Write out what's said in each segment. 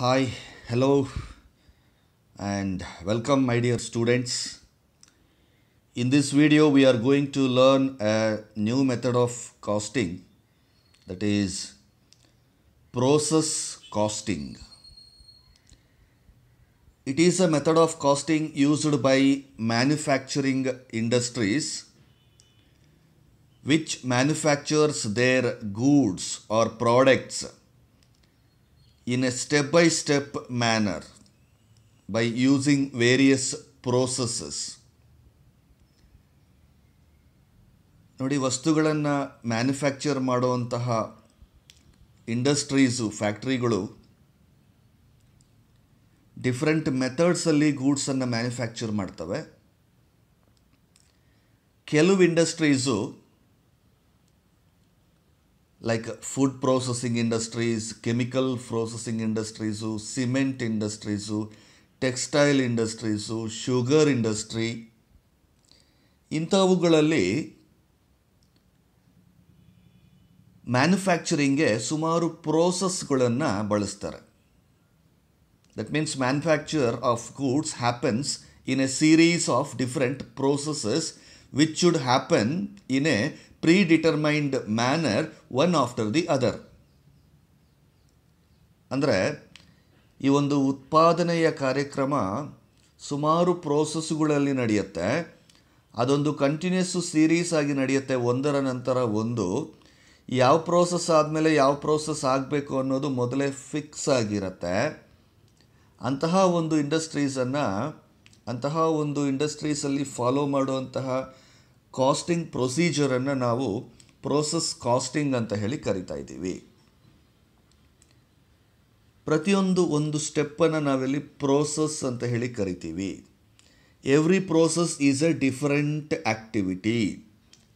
Hi, hello, and welcome, my dear students. In this video, we are going to learn a new method of costing, that is process costing. It is a method of costing used by manufacturing industries which manufactures their goods or products in a step-by-step manner by using various processes. ನೋಡಿ, ವಸ್ತುಗಳನ್ನು manufacture ಮಾಡುವಂತಹ industries, ಫ್ಯಾಕ್ಟ್ರಿಗಳು different ಮೆಥಡ್ಸಲ್ಲಿ ಗೂಡ್ಸನ್ನು manufacture ಮಾಡ್ತವೆ. ಕೆಲವು industries like food processing industries, chemical processing industries, cement industries, textile industries, sugar industry, ಇಂಥವುಗಳಲ್ಲಿ ಮ್ಯಾನುಫ್ಯಾಕ್ಚರಿಂಗ್ಗೆ ಸುಮಾರು ಪ್ರೋಸೆಸ್ಗಳನ್ನು ಬಳಸ್ತಾರೆ. That means manufacture of goods happens in a series of different processes which should happen in a predetermined manner one after the other. ಅಂದರೆ ಈ ಒಂದು ಉತ್ಪಾದನೆಯ ಕಾರ್ಯಕ್ರಮ ಸುಮಾರು ಪ್ರೋಸೆಸ್ಗಳಲ್ಲಿ ನಡೆಯುತ್ತೆ. ಅದೊಂದು ಕಂಟಿನ್ಯೂಸ್ ಸೀರೀಸ್ ಆಗಿ ನಡೆಯುತ್ತೆ, ಒಂದರ ನಂತರ ಒಂದು. ಯಾವ ಪ್ರೋಸೆಸ್ ಆದಮೇಲೆ ಯಾವ ಪ್ರೋಸೆಸ್ ಆಗಬೇಕು ಅನ್ನೋದು ಮೊದಲೇ ಫಿಕ್ಸ್ ಆಗಿರುತ್ತೆ. ಅಂತಹ ಒಂದು ಇಂಡಸ್ಟ್ರೀಸಲ್ಲಿ ಫಾಲೋ ಮಾಡುವಂತಹ ಕಾಸ್ಟಿಂಗ್ ಪ್ರೊಸೀಜರನ್ನು ನಾವು ಪ್ರೋಸೆಸ್ ಕಾಸ್ಟಿಂಗ್ ಅಂತ ಹೇಳಿ ಕರಿತಾ ಇದ್ದೀವಿ. ಒಂದು ಸ್ಟೆಪ್ಪನ್ನು ನಾವಿಲ್ಲಿ ಪ್ರೋಸೆಸ್ ಅಂತ ಹೇಳಿ ಕರಿತೀವಿ. Every process is A different activity,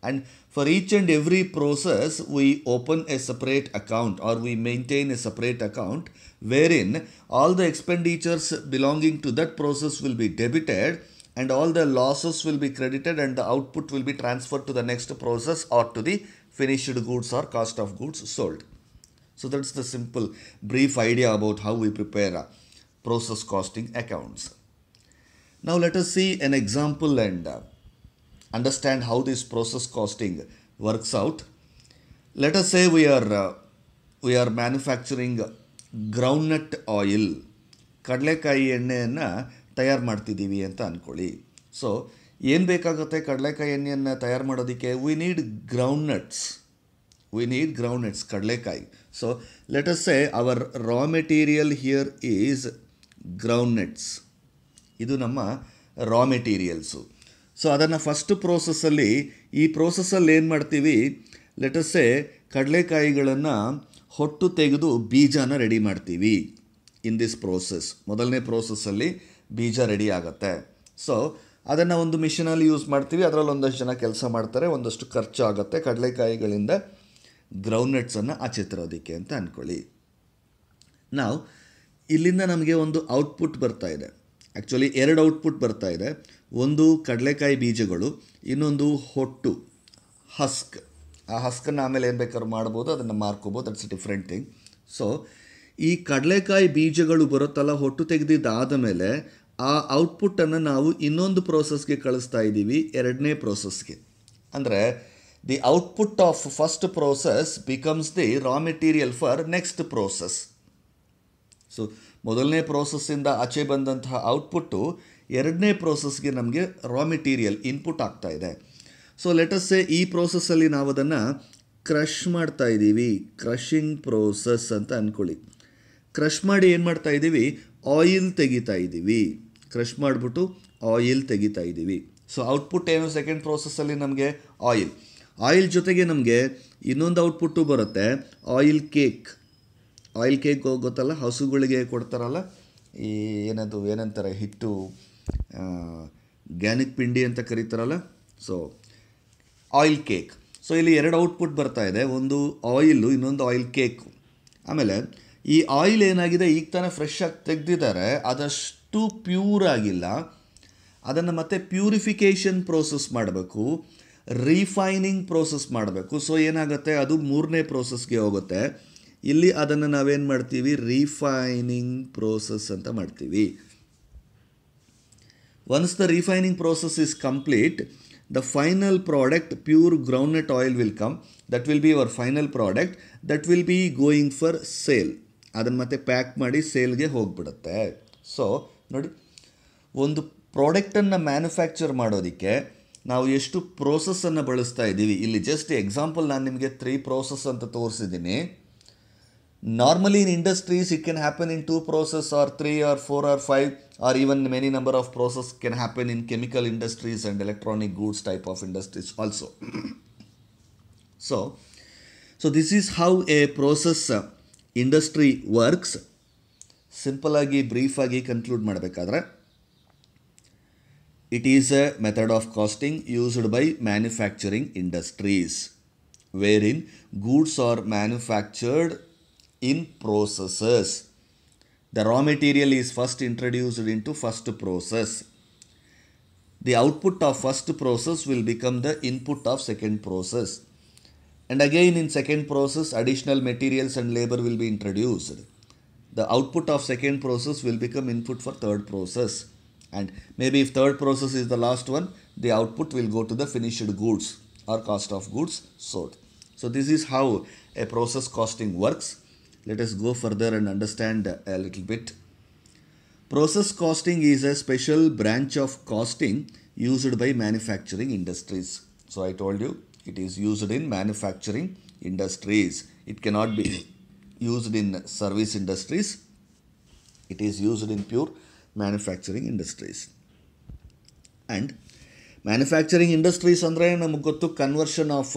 and for each and every process we open a separate account or we maintain a separate account wherein all the expenditures belonging to that process will be debited and all the losses will be credited and the output will be transferred to the next process or to the finished goods or cost of goods sold. So that's the simple brief idea about how we prepare process costing accounts. Now let us see an example and understand how this process costing works out. Let us say we are manufacturing groundnut oil. ಕಡಲೆಕಾಯಿ ಎಣ್ಣೆಯನ್ನು ತಯಾರು ಮಾಡ್ತಿದ್ದೀವಿ ಅಂತ ಅಂದ್ಕೊಳ್ಳಿ. So ಏನು ಬೇಕಾಗುತ್ತೆ ಕಡಲೆಕಾಯಿ ಎಣ್ಣೆಯನ್ನು ತಯಾರು ಮಾಡೋದಕ್ಕೆ? ವಿ ನೀಡ್ ಗ್ರೌಂಡ್ನಟ್ಸ್, ಕಡಲೆಕಾಯಿ. So let us say our raw material here is groundnuts. ಇದು ನಮ್ಮ ರಾ ಮೆಟೀರಿಯಲ್ಸು. ಸೊ ಅದನ್ನು ಫಸ್ಟ್ ಪ್ರೋಸೆಸ್ಸಲ್ಲಿ, ಈ ಪ್ರೋಸೆಸ್ಸಲ್ಲಿ ಏನು ಮಾಡ್ತೀವಿ? ಲೆಟ್ ಅಸ್ ಸೇ ಕಡಲೆಕಾಯಿಗಳನ್ನು ಹೊಟ್ಟು ತೆಗೆದು ಬೀಜನ ರೆಡಿ ಮಾಡ್ತೀವಿ. ಇನ್ ದಿಸ್ ಪ್ರೋಸೆಸ್, ಮೊದಲನೇ ಪ್ರೋಸೆಸ್ಸಲ್ಲಿ ಬೀಜ ರೆಡಿ ಆಗುತ್ತೆ. ಸೊ ಅದನ್ನು ಒಂದು ಮಿಷಿನಲ್ಲಿ ಯೂಸ್ ಮಾಡ್ತೀವಿ. ಅದರಲ್ಲಿ ಒಂದಷ್ಟು ಜನ ಕೆಲಸ ಮಾಡ್ತಾರೆ, ಒಂದಷ್ಟು ಖರ್ಚು ಆಗುತ್ತೆ ಕಡಲೆಕಾಯಿಗಳಿಂದ ಗ್ರೌಂಡ್ನಟ್ಸನ್ನು ಆಚೆ ತರೋದಕ್ಕೆ ಅಂತ ಅಂದ್ಕೊಳ್ಳಿ. ನಾವು ಇಲ್ಲಿಂದ ನಮಗೆ ಒಂದು ಔಟ್ಪುಟ್ ಬರ್ತಾ ಇದೆ. ಆ್ಯಕ್ಚುಲಿ 2 ಔಟ್ಪುಟ್ ಬರ್ತಾ ಇದೆ. ಒಂದು ಕಡಲೆಕಾಯಿ ಬೀಜಗಳು, ಇನ್ನೊಂದು ಹೊಟ್ಟು, ಹಸ್ಕ್. ಆ ಹಸ್ಕನ್ನು ಆಮೇಲೆ ಏನು ಬೇಕಾದ್ರೂ ಮಾಡ್ಬೋದು, ಅದನ್ನು ಮಾರ್ಕೋಬೋದು, ದಟ್ಸ್ ಡಿಫ್ರೆಂಟ್ ಥಿಂಗ್. ಸೊ ಈ ಕಡಲೆಕಾಯಿ ಬೀಜಗಳು ಬರುತ್ತಲ್ಲ, ಹೊಟ್ಟು ತೆಗೆದಿದ್ದಾದ ಮೇಲೆ ಆ ಔಟ್ಪುಟ್ಟನ್ನು ನಾವು ಇನ್ನೊಂದು ಪ್ರೋಸೆಸ್ಗೆ ಕಳಿಸ್ತಾ ಇದ್ದೀವಿ, 2ನೇ ಪ್ರೋಸೆಸ್ಗೆ. ಅಂದರೆ the output of first process becomes the raw material for next process. So ಮೊದಲನೇ ಪ್ರೋಸೆಸ್ಸಿಂದ ಆಚೆ ಬಂದಂತಹ ಔಟ್ಪುಟ್ಟು 2ನೇ ಪ್ರೋಸೆಸ್ಗೆ ನಮಗೆ ರಾ ಮೆಟೀರಿಯಲ್ ಇನ್ಪುಟ್ ಆಗ್ತಾ ಇದೆ. ಸೊ ಲೆಟಸ್ ಸೇ ಈ ಪ್ರೋಸೆಸ್ಸಲ್ಲಿ ನಾವು ಅದನ್ನು ಕ್ರಷ್ ಮಾಡ್ತಾ ಇದ್ದೀವಿ, ಕ್ರಷಿಂಗ್ ಪ್ರೋಸೆಸ್ ಅಂತ ಅಂದ್ಕೊಳ್ಳಿ. ಕ್ರಷ್ ಮಾಡಿ ಏನು ಮಾಡ್ತಾ ಇದ್ದೀವಿ? ಆಯಿಲ್ ತೆಗಿತಾ ಇದ್ದೀವಿ. ಕ್ರಷ್ ಮಾಡಿಬಿಟ್ಟು ಆಯಿಲ್ ತೆಗಿತಾ ಇದ್ದೀವಿ. ಸೊ ಔಟ್ಪುಟ್ ಏನು? ಸೆಕೆಂಡ್ ಪ್ರೋಸೆಸ್ಸಲ್ಲಿ ನಮಗೆ ಆಯಿಲ್ ಜೊತೆಗೆ ನಮಗೆ ಇನ್ನೊಂದು ಔಟ್ಪುಟ್ಟು ಬರುತ್ತೆ, ಆಯಿಲ್ ಕೇಕ್ ಗೊತ್ತಲ್ಲ, ಹಸುಗಳಿಗೆ ಕೊಡ್ತಾರಲ್ಲ, ಈ ಏನಂತಾರೆ, ಹಿಟ್ಟು, ಗ್ಯಾನಿಕ್ ಪಿಂಡಿ ಅಂತ ಕರೀತಾರಲ್ಲ. So oil cake. ಸೊ ಇಲ್ಲಿ 2 ಔಟ್ಪುಟ್ ಬರ್ತಾ ಇದೆ, ಒಂದು ಆಯಿಲು, ಇನ್ನೊಂದು ಆಯಿಲ್ ಕೇಕು. ಆಮೇಲೆ ಈ ಆಯಿಲ್ ಏನಾಗಿದೆ, ಈಗ ತಾನೇ ಫ್ರೆಶ್ ಆಗಿ ತೆಗೆದಿದ್ದಾರೆ, ಅದಷ್ಟು ಪ್ಯೂರ್ ಆಗಿಲ್ಲ. ಅದನ್ನು ಮತ್ತೆ ಪ್ಯೂರಿಫಿಕೇಷನ್ ಪ್ರೋಸೆಸ್ ಮಾಡಬೇಕು, ರಿಫೈನಿಂಗ್ ಪ್ರೋಸೆಸ್ ಮಾಡಬೇಕು. ಸೊ ಏನಾಗುತ್ತೆ, ಅದು 3ನೇ ಪ್ರೋಸೆಸ್ಗೆ ಹೋಗುತ್ತೆ. ಇಲ್ಲಿ ಅದನ್ನು ನಾವೇನು ಮಾಡ್ತೀವಿ, ರಿಫೈನಿಂಗ್ ಪ್ರೋಸೆಸ್ ಅಂತ ಮಾಡ್ತೀವಿ. Once the refining process is complete, the final product, pure groundnut oil will come. That will be our final product. That will be going for sale. ಅದನ್ನು ಮತ್ತೆ ಪ್ಯಾಕ್ ಮಾಡಿ ಸೇಲ್ಗೆ ಹೋಗ್ಬಿಡುತ್ತೆ. ಸೊ ನೋಡಿ, ಒಂದು ಪ್ರಾಡಕ್ಟನ್ನು ಮ್ಯಾನುಫ್ಯಾಕ್ಚರ್ ಮಾಡೋದಕ್ಕೆ ನಾವು ಎಷ್ಟು ಪ್ರೋಸೆಸ್ಸನ್ನು ಬಳಸ್ತಾ ಇದ್ದೀವಿ. ಇಲ್ಲಿ ಜಸ್ಟ್ ಎಕ್ಸಾಂಪಲ್ ನಾನು ನಿಮಗೆ 3 ಪ್ರೋಸೆಸ್ ಅಂತ ತೋರಿಸಿದ್ದೀನಿ. Normally in industries it can happen in 2 process or 3 or 4 or 5 or even many number of process can happen in chemical industries and electronic goods type of industries also. So this is how a process industry works. Simple agi brief agi conclude ಮಾಡಬೇಕಾದ್ರೆ, it is a method of costing used by manufacturing industries wherein goods are manufactured in processes. The raw material is first introduced into first process. The output of first process will become the input of second process. And again in second process additional materials and labor will be introduced. The output of second process will become input for third process. And maybe if third process is the last one, the output will go to the finished goods or cost of goods sold. So this is how a process costing works. Let us go further and understand a little bit. Process costing is a special branch of costing used by manufacturing industries. So I told you it is used in manufacturing industries. It cannot be used in service industries. It is used in pure manufacturing industries. And manufacturing industries andre namagu gottu conversion of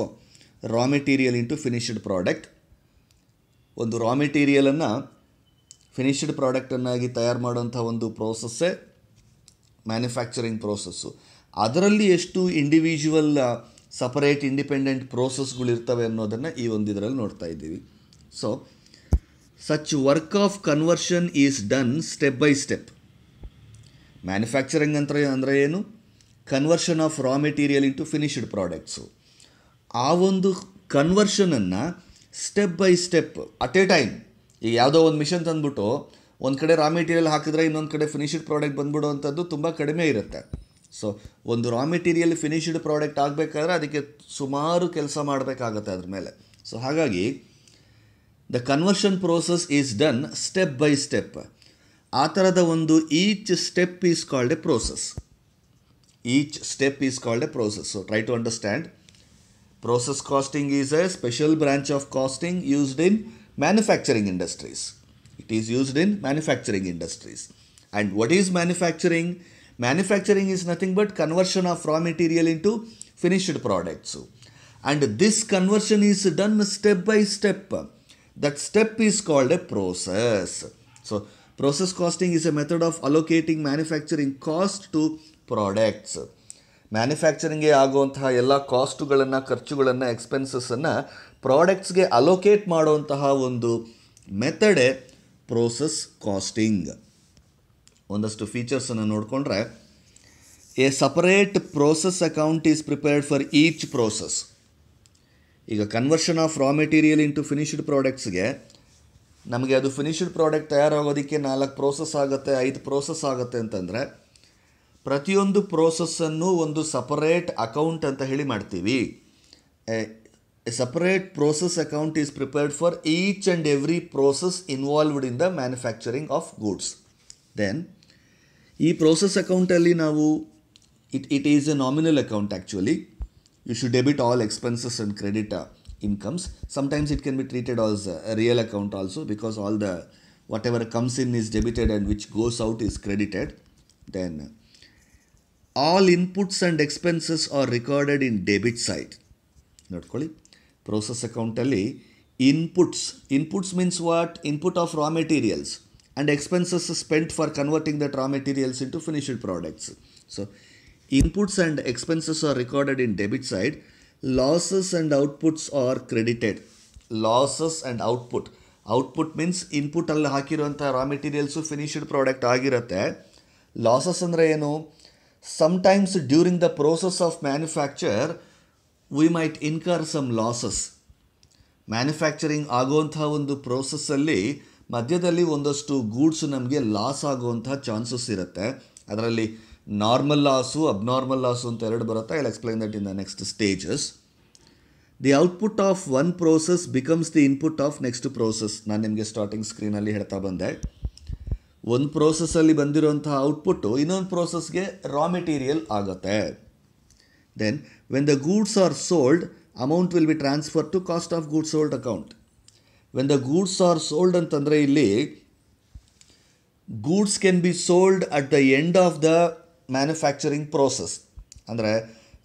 raw material into finished product. ಒಂದು ರಾ ಮೆಟೀರಿಯಲನ್ನು finished ಪ್ರಾಡಕ್ಟನ್ನಾಗಿ ತಯಾರು ಮಾಡೋಂಥ ಒಂದು ಪ್ರೋಸೆಸ್ಸೇ manufacturing process. ಅದರಲ್ಲಿ ಎಷ್ಟು individual separate independent ಪ್ರೋಸೆಸ್ಗಳಿರ್ತವೆ ಅನ್ನೋದನ್ನು ಈ ಒಂದು ಇದರಲ್ಲಿ ನೋಡ್ತಾ ಇದ್ದೀವಿ. So such work of conversion is done step by step. Manufacturing ಅಂದರೆ ಏನು? Conversion of raw material into finished products. ಆ ಒಂದು ಕನ್ವರ್ಷನನ್ನು step by step at a time. ಈಗ ಯಾವುದೋ ಒಂದು ಮಿಷನ್ ತಂದುಬಿಟ್ಟು ಒಂದು ಕಡೆ ರಾ ಮೆಟೀರಿಯಲ್ ಹಾಕಿದ್ರೆ ಇನ್ನೊಂದು ಕಡೆ ಫಿನಿಶ್ಡ್ ಪ್ರಾಡಕ್ಟ್ ಬಂದ್ಬಿಡುವಂಥದ್ದು ತುಂಬ ಕಡಿಮೆ ಇರುತ್ತೆ. ಸೊ ಒಂದು ರಾ ಮೆಟೀರಿಯಲ್ ಫಿನಿಶ್ಡ್ ಪ್ರಾಡಕ್ಟ್ ಆಗಬೇಕಾದ್ರೆ ಅದಕ್ಕೆ ಸುಮಾರು ಕೆಲಸ ಮಾಡಬೇಕಾಗತ್ತೆ ಅದ್ರ ಮೇಲೆ. ಸೊ ಹಾಗಾಗಿ the conversion process is done step by step. ಆ ಥರದ ಒಂದು each step is called a process. Each step is called a process. So try to understand. Process costing is a special branch of costing used in manufacturing industries. It is used in manufacturing industries. And what is manufacturing? Manufacturing is nothing but conversion of raw material into finished products. And this conversion is done step by step. That step is called a process. So process costing is a method of allocating manufacturing cost to products. ಮ್ಯಾನುಫ್ಯಾಕ್ಚರಿಂಗ್ಗೆ ಆಗುವಂತಹ ಎಲ್ಲ ಕಾಸ್ಟುಗಳನ್ನು, ಖರ್ಚುಗಳನ್ನು, ಎಕ್ಸ್ಪೆನ್ಸಸ್ಸನ್ನು ಪ್ರಾಡಕ್ಟ್ಸ್ಗೆ allocate ಮಾಡುವಂತಹ ಒಂದು ಮೆಥಡೇ process casting. ಒಂದಷ್ಟು ಫೀಚರ್ಸನ್ನು ನೋಡಿಕೊಂಡ್ರೆ, a separate process account is prepared for each process. ಈಗ conversion of raw material into finished ಪ್ರಾಡಕ್ಟ್ಸ್ಗೆ ನಮಗೆ ಅದು ಫಿನಿಶ್ಡ್ ಪ್ರಾಡಕ್ಟ್ ತಯಾರಾಗೋದಕ್ಕೆ 4 ಪ್ರೋಸೆಸ್ ಆಗುತ್ತೆ, 5 ಪ್ರೋಸೆಸ್ ಆಗುತ್ತೆ ಅಂತಂದರೆ ಪ್ರತಿಯೊಂದು ಪ್ರೋಸೆಸ್ಸನ್ನು ಒಂದು ಸಪರೇಟ್ ಅಕೌಂಟ್ ಅಂತ ಹೇಳಿ ಮಾಡ್ತೀವಿ. A separate process account is prepared for each and every process involved in the manufacturing of goods. Then ಈ ಪ್ರೋಸೆಸ್ ಅಕೌಂಟಲ್ಲಿ ನಾವು it is a nominal account actually. You should debit all expenses and credit incomes. Sometimes it can be treated as a real account also, because all the whatever comes in is debited and which goes out is credited. Then all inputs and expenses are recorded in debit side. ನೋಡ್ಕೊಳ್ಳಿ, process ಅಕೌಂಟಲ್ಲಿ inputs means what? Input of raw materials and expenses spent for converting that raw materials into finished products. So inputs and expenses are recorded in debit side. Losses and outputs are credited. Losses and output means input ಅಲ್ಲಿ ಹಾಕಿರುವಂಥ ರಾ materials finished product ಆಗಿರುತ್ತೆ. Losses ಅಂದರೆ ಏನು? Sometimes during the process of manufacture we might incur some losses. Manufacturing ಆಗುವಂಥ ಒಂದು ಪ್ರೋಸೆಸ್ಸಲ್ಲಿ ಮಧ್ಯದಲ್ಲಿ ಒಂದಷ್ಟು goods ನಮಗೆ loss ಆಗುವಂಥ ಚಾನ್ಸಸ್ ಇರುತ್ತೆ. ಅದರಲ್ಲಿ ನಾರ್ಮಲ್ ಲಾಸು, ಅಬ್ನಾರ್ಮಲ್ ಲಾಸು ಅಂತ ಎರಡು ಬರುತ್ತೆ. I will explain that in the next stages. The output of one process becomes the input of next process. ನಾನು ನಿಮಗೆ ಸ್ಟಾರ್ಟಿಂಗ್ ಸ್ಕ್ರೀನಲ್ಲಿ ಹೇಳ್ತಾ ಬಂದೆ. ಒಂದು ಪ್ರೋಸೆಸ್ಸಲ್ಲಿ ಬಂದಿರುವಂತಹ ಔಟ್ಪುಟ್ಟು ಇನ್ನೊಂದು ಪ್ರೋಸೆಸ್ಗೆ ರಾ ಮೆಟೀರಿಯಲ್ ಆಗುತ್ತೆ. Then when the goods are sold, amount will be transfer to cost of goods sold account. When the goods are sold ಅಂತಂದರೆ ಇಲ್ಲಿ goods can be sold at the end of the manufacturing process. ಅಂದರೆ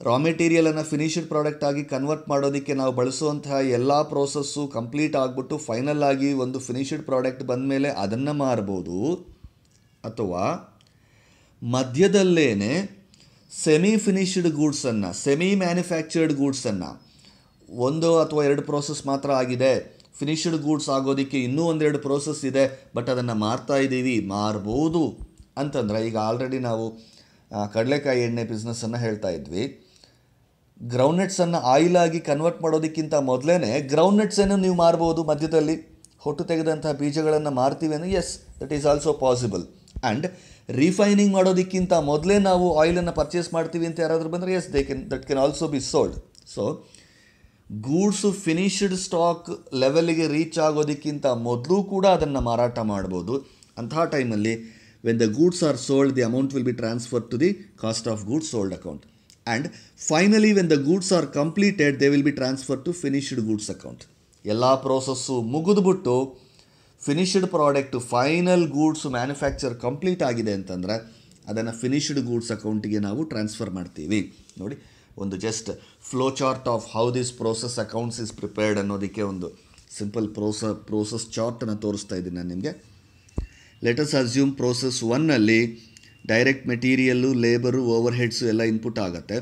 raw ಮೆಟೀರಿಯಲನ್ನು finished product ಆಗಿ convert ಮಾಡೋದಕ್ಕೆ ನಾವು ಬಳಸುವಂತಹ ಎಲ್ಲ process complete ಆಗಿಬಿಟ್ಟು ಫೈನಲ್ ಆಗಿ ಒಂದು ಫಿನಿಶ್ಡ್ ಪ್ರಾಡಕ್ಟ್ ಬಂದ ಮೇಲೆ ಅದನ್ನು ಮಾರ್ಬೋದು. ಅಥವಾ ಮಧ್ಯದಲ್ಲೇ ಸೆಮಿ ಫಿನಿಶ್ಡ್ ಗೂಡ್ಸನ್ನು, ಸೆಮಿ ಮ್ಯಾನುಫ್ಯಾಕ್ಚರ್ಡ್ ಗೂಡ್ಸನ್ನು, ಒಂದು ಅಥವಾ ಎರಡು ಪ್ರೋಸೆಸ್ ಮಾತ್ರ ಆಗಿದೆ, ಫಿನಿಶ್ಡ್ ಗೂಡ್ಸ್ ಆಗೋದಕ್ಕೆ ಇನ್ನೂ ಒಂದೆರಡು ಪ್ರೋಸೆಸ್ ಇದೆ, ಬಟ್ ಅದನ್ನು ಮಾರ್ತಾ ಇದ್ದೀವಿ, ಮಾರ್ಬೋದು ಅಂತಂದರೆ, ಈಗ ಆಲ್ರೆಡಿ ನಾವು ಕಡಲೆಕಾಯಿ ಎಣ್ಣೆ ಬಿಸ್ನೆಸ್ಸನ್ನು ಹೇಳ್ತಾ ಇದ್ವಿ. ಗ್ರೌಂಡ್ನಟ್ಸನ್ನು ಆಯಿಲಾಗಿ ಕನ್ವರ್ಟ್ ಮಾಡೋದಕ್ಕಿಂತ ಮೊದಲೇ ಗ್ರೌಂಡ್ನಟ್ಸನ್ನು ನೀವು ಮಾರ್ಬೋದು. ಮಧ್ಯದಲ್ಲಿ ಹೊಟ್ಟು ತೆಗೆದಂತಹ ಬೀಜಗಳನ್ನು ಮಾರ್ತೀವಿ ಅಂದರೆ yes, that is also possible. And refining ಮಾಡೋದಕ್ಕಿಂತ ಮೊದಲೇ ನಾವು ಆಯಿಲನ್ನು ಪರ್ಚೇಸ್ ಮಾಡ್ತೀವಿ ಅಂತ ಯಾರಾದರೂ ಬಂದರೆ ಎಸ್, ದಟ್ ಕ್ಯಾನ್ ಆಲ್ಸೋ ಬಿ ಸೋಲ್ಡ್. ಸೊ ಗೂಡ್ಸು ಫಿನಿಶ್ಡ್ ಸ್ಟಾಕ್ ಲೆವೆಲ್ಗೆ ರೀಚ್ ಆಗೋದಕ್ಕಿಂತ ಮೊದಲು ಕೂಡ ಅದನ್ನು ಮಾರಾಟ ಮಾಡ್ಬೋದು. ಅಂತಹ ಟೈಮಲ್ಲಿ when the goods are sold, the amount will be transfer to the cost of goods sold account. And finally when the goods are completed, they will be transfer to finished goods account. ಎಲ್ಲ process ಮುಗಿದ್ಬಿಟ್ಟು finished product, final goods manufacture complete ಆಗಿದೆ ಅಂತಂದರೆ ಅದನ್ನು finished goods ಅಕೌಂಟಿಗೆ ನಾವು transfer ಮಾಡ್ತೀವಿ. ನೋಡಿ, ಒಂದು just flow chart of how this process accounts is prepared ಅನ್ನೋದಕ್ಕೆ ಒಂದು ಸಿಂಪಲ್ ಪ್ರೋಸೆಸ್ ಚಾರ್ಟನ್ನು ತೋರಿಸ್ತಾ ಇದ್ದೀನಿ ನಾನು ನಿಮಗೆ. ಲೆಟಸ್ ಅಸ್ಯೂಮ್ ಪ್ರೋಸೆಸ್ ಒನ್ನಲ್ಲಿ direct material, labour, overheads ಎಲ್ಲ ಇನ್ಪುಟ್ ಆಗುತ್ತೆ.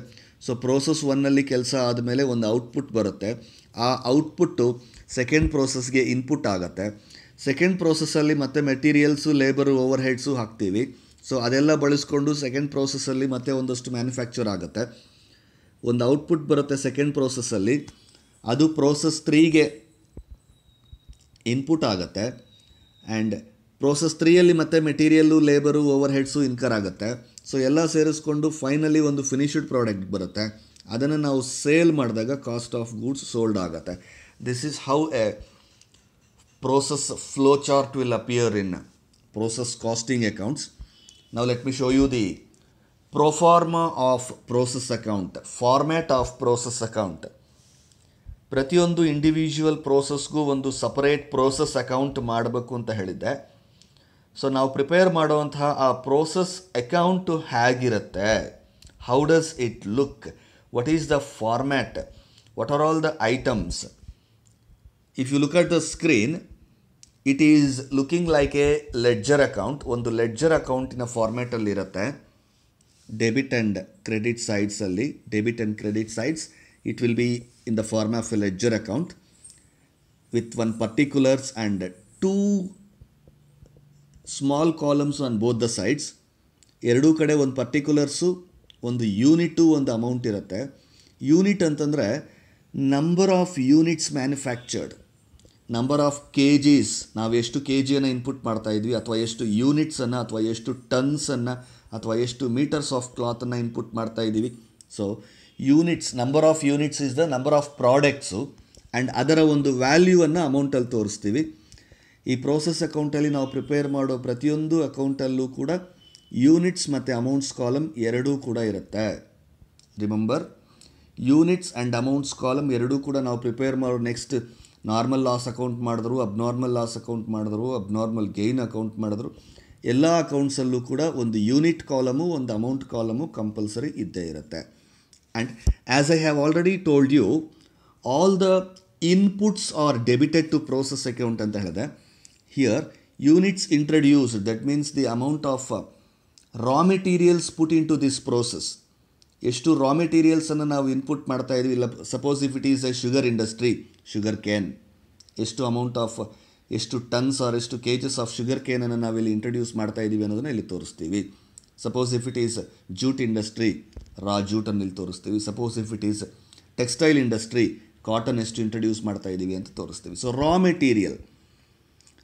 ಸೊ ಪ್ರೋಸೆಸ್ ಒನ್ನಲ್ಲಿ ಕೆಲಸ ಆದಮೇಲೆ ಒಂದು ಔಟ್ಪುಟ್ ಬರುತ್ತೆ. ಆ ಔಟ್ಪುಟ್ಟು ಸೆಕೆಂಡ್ ಪ್ರೋಸೆಸ್ಗೆ ಇನ್ಪುಟ್ ಆಗುತ್ತೆ. ಸೆಕೆಂಡ್ ಪ್ರೋಸೆಸ್ಸಲ್ಲಿ ಮತ್ತೆ ಮೆಟೀರಿಯಲ್ಸು, ಲೇಬರು, ಓವರ್ ಹೆಡ್ಸು ಹಾಕ್ತೀವಿ. ಸೊ ಅದೆಲ್ಲ ಬಳಸ್ಕೊಂಡು ಸೆಕೆಂಡ್ ಪ್ರೋಸೆಸ್ಸಲ್ಲಿ ಮತ್ತೆ ಒಂದಷ್ಟು ಮ್ಯಾನುಫ್ಯಾಕ್ಚರ್ ಆಗುತ್ತೆ. ಒಂದು ಔಟ್ಪುಟ್ ಬರುತ್ತೆ ಸೆಕೆಂಡ್ ಪ್ರೋಸೆಸ್ಸಲ್ಲಿ, ಅದು ಪ್ರೋಸೆಸ್ 3ಗೆ ಇನ್ಪುಟ್ ಆಗುತ್ತೆ. ಆ್ಯಂಡ್ ಪ್ರೋಸೆಸ್ 3ಯಲ್ಲಿ ಮತ್ತೆ material, labour, over heads incur ಆಗುತ್ತೆ. ಸೊ ಎಲ್ಲ ಸೇರಿಸ್ಕೊಂಡು ಫೈನಲಿ ಒಂದು ಫಿನಿಶ್ಡ್ ಪ್ರಾಡಕ್ಟ್ ಬರುತ್ತೆ. ಅದನ್ನು ನಾವು ಸೇಲ್ ಮಾಡಿದಾಗ ಕಾಸ್ಟ್ ಆಫ್ ಗೂಡ್ಸ್ ಸೋಲ್ಡ್ ಆಗುತ್ತೆ. This is how A process flow chart will appear in process costing accounts. Now let me show you the pro forma of process account, format of process account. ಪ್ರತಿಯೊಂದು individual ಪ್ರೋಸೆಸ್ಗೂ ಒಂದು separate process account ಮಾಡಬೇಕು ಅಂತ ಹೇಳಿದ್ದೆ. So ನಾವು prepare ಮಾಡುವಂತಹ ಆ process account ಹೇಗಿರುತ್ತೆ, how does it look, what is the format, what are all the items. If you look at the screen, it is looking like a ledger account. ಒಂದು ledger ಅಕೌಂಟಿನ ಫಾರ್ಮ್ಯಾಟಲ್ಲಿರುತ್ತೆ. Debit and credit ಸೈಡ್ಸಲ್ಲಿ, debit and credit sides, it will be in the form of a ledger account with one particulars and 2 small columns on both the sides. ಎರಡೂ ಕಡೆ ಒಂದು particulars, ಒಂದು unit, ಒಂದು amount ಇರುತ್ತೆ. Unit ಅಂತಂದರೆ number of units manufactured, number of KGs, ನಾವು ಎಷ್ಟು KGಯನ್ನು input ಮಾಡ್ತಾ ಇದ್ವಿ, ಅಥವಾ ಎಷ್ಟು ಯೂನಿಟ್ಸನ್ನು, ಅಥವಾ ಎಷ್ಟು ಟನ್ಸನ್ನು, ಅಥವಾ ಎಷ್ಟು ಮೀಟರ್ಸ್ ಆಫ್ ಕ್ಲಾತನ್ನು ಇನ್ಪುಟ್ ಮಾಡ್ತಾ ಇದ್ದೀವಿ. So units, number of units is the number of products, and ಅದರ ಒಂದು ವ್ಯಾಲ್ಯೂವನ್ನು ಅಮೌಂಟಲ್ಲಿ ತೋರಿಸ್ತೀವಿ. ಈ ಪ್ರೋಸೆಸ್ ಅಕೌಂಟಲ್ಲಿ ನಾವು ಪ್ರಿಪೇರ್ ಮಾಡೋ ಪ್ರತಿಯೊಂದು ಅಕೌಂಟಲ್ಲೂ ಕೂಡ ಯೂನಿಟ್ಸ್ ಮತ್ತು ಅಮೌಂಟ್ಸ್ ಕಾಲಮ್ ಎರಡೂ ಕೂಡ ಇರುತ್ತೆ. Remember, units and amounts column ಎರಡೂ ಕೂಡ ನಾವು ಪ್ರಿಪೇರ್ ಮಾಡೋ ನೆಕ್ಸ್ಟ್ ನಾರ್ಮಲ್ ಲಾಸ್ ಅಕೌಂಟ್ ಮಾಡಿದ್ರು, ಅಬ್ನಾರ್ಮಲ್ ಲಾಸ್ ಅಕೌಂಟ್ ಮಾಡಿದ್ರು, ಅಬ್ನಾರ್ಮಲ್ ಗೇನ್ ಅಕೌಂಟ್ ಮಾಡಿದ್ರು, ಎಲ್ಲ ಅಕೌಂಟ್ಸಲ್ಲೂ ಕೂಡ ಒಂದು ಯೂನಿಟ್ ಕಾಲಮು, ಒಂದು ಅಮೌಂಟ್ ಕಾಲಮು ಕಂಪಲ್ಸರಿ ಇದ್ದೇ ಇರುತ್ತೆ. And as I have already told you, all the inputs are debited to process account ಅಂತ ಹೇಳಿದೆ. Here units introduced, that means the amount of raw materials put into this process. ಎಷ್ಟು raw ಮೆಟೀರಿಯಲ್ಸನ್ನು ನಾವು input ಮಾಡ್ತಾ ಇದ್ವಿ. ಇಲ್ಲ, suppose if it is a sugar industry, sugarcane, ಎಷ್ಟು amount of, ಎಷ್ಟು ಟನ್ಸ್ ಆರ್ ಎಷ್ಟು KGs ಆಫ್ ಶುಗರ್ ಕೇನನ್ನು ನಾವಿಲ್ಲಿ ಇಂಟ್ರಡ್ಯೂಸ್ ಮಾಡ್ತಾ ಇದ್ದೀವಿ ಅನ್ನೋದನ್ನು ಇಲ್ಲಿ ತೋರಿಸ್ತೀವಿ. Suppose if it is jute industry, raw ಜೂಟನ್ನು ಇಲ್ಲಿ ತೋರಿಸ್ತೀವಿ. Suppose if it is textile industry, cotton ಎಷ್ಟು ಇಂಟ್ರಡ್ಯೂಸ್ ಮಾಡ್ತಾ ಇದ್ದೀವಿ ಅಂತ ತೋರಿಸ್ತೀವಿ. ಸೊ ರಾ ಮೆಟೀರಿಯಲ್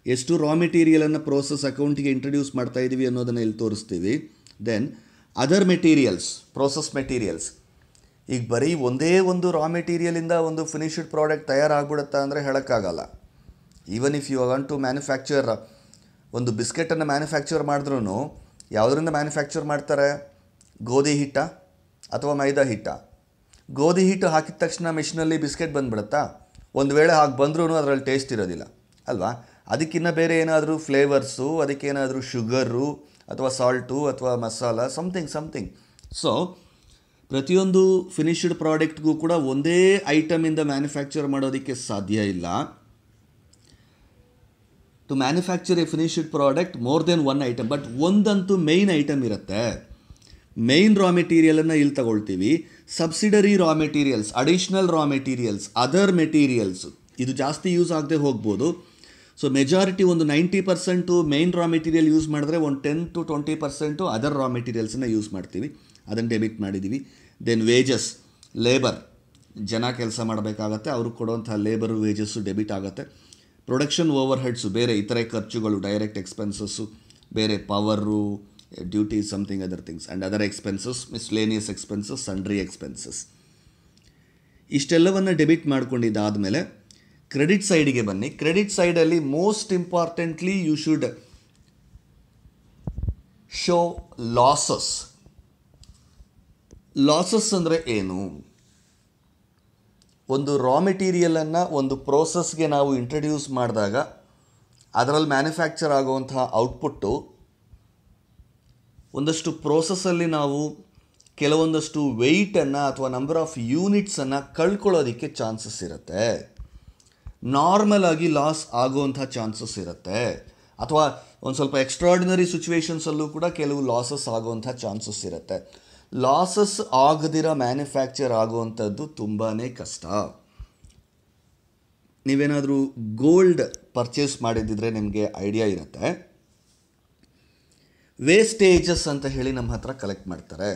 ಎಷ್ಟು ರಾ ಮೆಟೀರಿಯಲನ್ನು ಪ್ರೋಸೆಸ್ ಅಕೌಂಟಿಗೆ ಇಂಟ್ರಡ್ಯೂಸ್ ಮಾಡ್ತಾ ಇದ್ದೀವಿ ಅನ್ನೋದನ್ನು ಇಲ್ಲಿ ತೋರಿಸ್ತೀವಿ. Then other materials, process materials. ಈಗ ಬರೀ ಒಂದೇ ಒಂದು ರಾ ಮೆಟೀರಿಯಲಿಂದ ಒಂದು ಫಿನಿಶ್ಡ್ ಪ್ರಾಡಕ್ಟ್ ತಯಾರಾಗ್ಬಿಡುತ್ತಾ ಅಂದರೆ ಹೇಳೋಕ್ಕಾಗಲ್ಲ. Even if you want to manufacture, ಒಂದು ಬಿಸ್ಕೆಟನ್ನು ಮ್ಯಾನುಫ್ಯಾಕ್ಚರ್ ಮಾಡಿದ್ರೂ ಯಾವುದರಿಂದ ಮ್ಯಾನುಫ್ಯಾಕ್ಚರ್ ಮಾಡ್ತಾರೆ? ಗೋಧಿ ಹಿಟ್ಟ ಅಥವಾ ಮೈದಾ ಹಿಟ್ಟ? ಗೋಧಿ ಹಿಟ್ಟು ಹಾಕಿದ ತಕ್ಷಣ ಮಿಷಿನಲ್ಲಿ ಬಿಸ್ಕೆಟ್ ಬಂದುಬಿಡುತ್ತಾ? ಒಂದು ವೇಳೆ ಹಾಗೆ ಬಂದ್ರೂ ಅದರಲ್ಲಿ ಟೇಸ್ಟ್ ಇರೋದಿಲ್ಲ ಅಲ್ವಾ? ಅದಕ್ಕಿಂತ ಬೇರೆ ಏನಾದರೂ ಫ್ಲೇವರ್ಸು, ಅದಕ್ಕೇನಾದರೂ ಶುಗರು ಅಥವಾ ಸಾಲ್ಟು ಅಥವಾ ಮಸಾಲ, ಸಮಥಿಂಗ್. ಸೊ ಪ್ರತಿಯೊಂದು ಫಿನಿಶ್ಡ್ ಪ್ರಾಡಕ್ಟ್ಗೂ ಕೂಡ ಒಂದೇ ಐಟಮಿಂದ ಮ್ಯಾನುಫ್ಯಾಕ್ಚರ್ ಮಾಡೋದಕ್ಕೆ ಸಾಧ್ಯ ಇಲ್ಲ. To manufacture a finished product more then one item, but ಒಂದಂತೂ ಮೇಯ್ನ್ ಐಟಮ್ ಇರುತ್ತೆ. ಮೇಯ್ನ್ ರಾ ಮೆಟೀರಿಯಲನ್ನು ಇಲ್ಲಿ ತಗೊಳ್ತೀವಿ. Subsidiary raw materials, additional raw materials, other materials, ಇದು ಜಾಸ್ತಿ ಯೂಸ್ ಆಗದೆ ಹೋಗ್ಬೋದು. ಸೊ ಮೆಜಾರಿಟಿ ಒಂದು 90% ಮೇಯ್ನ್ ರಾ ಮೆಟೀರಿಯಲ್ ಯೂಸ್ ಮಾಡಿದ್ರೆ ಒಂದು 10 to 20% ಅದರ್ ರಾ ಮೆಟೀರಿಯಲ್ಸನ್ನು ಯೂಸ್ ಮಾಡ್ತೀವಿ. ಅದನ್ನು ಡೆಬಿಟ್ ಮಾಡಿದ್ದೀವಿ. ದೆನ್ ವೇಜಸ್, ಲೇಬರ್, ಜನ ಕೆಲಸ ಮಾಡಬೇಕಾಗತ್ತೆ, ಅವರು ಕೊಡುವಂಥ ಲೇಬರು ವೇಜಸ್ಸು ಡೆಬಿಟ್ ಆಗುತ್ತೆ. ಪ್ರೊಡಕ್ಷನ್ ಓವರ್ ಹೆಡ್ಸು, ಬೇರೆ ಇತರೆ ಖರ್ಚುಗಳು, ಡೈರೆಕ್ಟ್ ಎಕ್ಸ್ಪೆನ್ಸಸ್ಸು, ಬೇರೆ power, duties, something other things, and other expenses, miscellaneous expenses, sundry expenses. ಇಷ್ಟೆಲ್ಲವನ್ನು ಡೆಬಿಟ್ ಮಾಡ್ಕೊಂಡಿದ್ದಾದಮೇಲೆ ಕ್ರೆಡಿಟ್ ಸೈಡಿಗೆ ಬನ್ನಿ. ಕ್ರೆಡಿಟ್ ಸೈಡಲ್ಲಿ most importantly you should show losses. Losses ಅಂದರೆ ಏನು? ಒಂದು ರಾ ಮೆಟೀರಿಯಲನ್ನು ಒಂದು ಪ್ರೋಸೆಸ್ಗೆ ನಾವು ಇಂಟ್ರಡ್ಯೂಸ್ ಮಾಡಿದಾಗ ಅದರಲ್ಲಿ ಮ್ಯಾನುಫ್ಯಾಕ್ಚರ್ ಆಗುವಂತಹ ಔಟ್ಪುಟ್ಟು ಒಂದಷ್ಟು ಪ್ರೋಸೆಸ್ಸಲ್ಲಿ ನಾವು ಕೆಲವೊಂದಷ್ಟು ವೆಯ್ಟನ್ನು ಅಥವಾ ನಂಬರ್ ಆಫ್ ಯೂನಿಟ್ಸನ್ನು ಕಳ್ಕೊಳ್ಳೋದಕ್ಕೆ ಚಾನ್ಸಸ್ ಇರುತ್ತೆ. ನಾರ್ಮಲ್ ಆಗಿ ಲಾಸ್ ಆಗುವಂಥ ಚಾನ್ಸಸ್ ಇರುತ್ತೆ, ಅಥವಾ ಒಂದು ಸ್ವಲ್ಪ ಎಕ್ಸ್ಟ್ರಾರ್ಡಿನರಿ ಸಿಚುವೇಶನ್ಸಲ್ಲೂ ಕೂಡ ಕೆಲವು ಲಾಸಸ್ ಆಗುವಂಥ ಚಾನ್ಸಸ್ ಇರುತ್ತೆ. ಲಾಸಸ್ ಆಗದಿರೋ ಮ್ಯಾನುಫ್ಯಾಕ್ಚರ್ ಆಗುವಂಥದ್ದು ತುಂಬಾ ಕಷ್ಟ. ನೀವೇನಾದರೂ ಗೋಲ್ಡ್ ಪರ್ಚೇಸ್ ಮಾಡಿದ್ದಿದ್ರೆ ನಿಮಗೆ ಐಡಿಯಾ ಇರುತ್ತೆ. ವೇಸ್ಟೇಜಸ್ ಅಂತ ಹೇಳಿ ನಮ್ಮ ಹತ್ರ ಕಲೆಕ್ಟ್ ಮಾಡ್ತಾರೆ.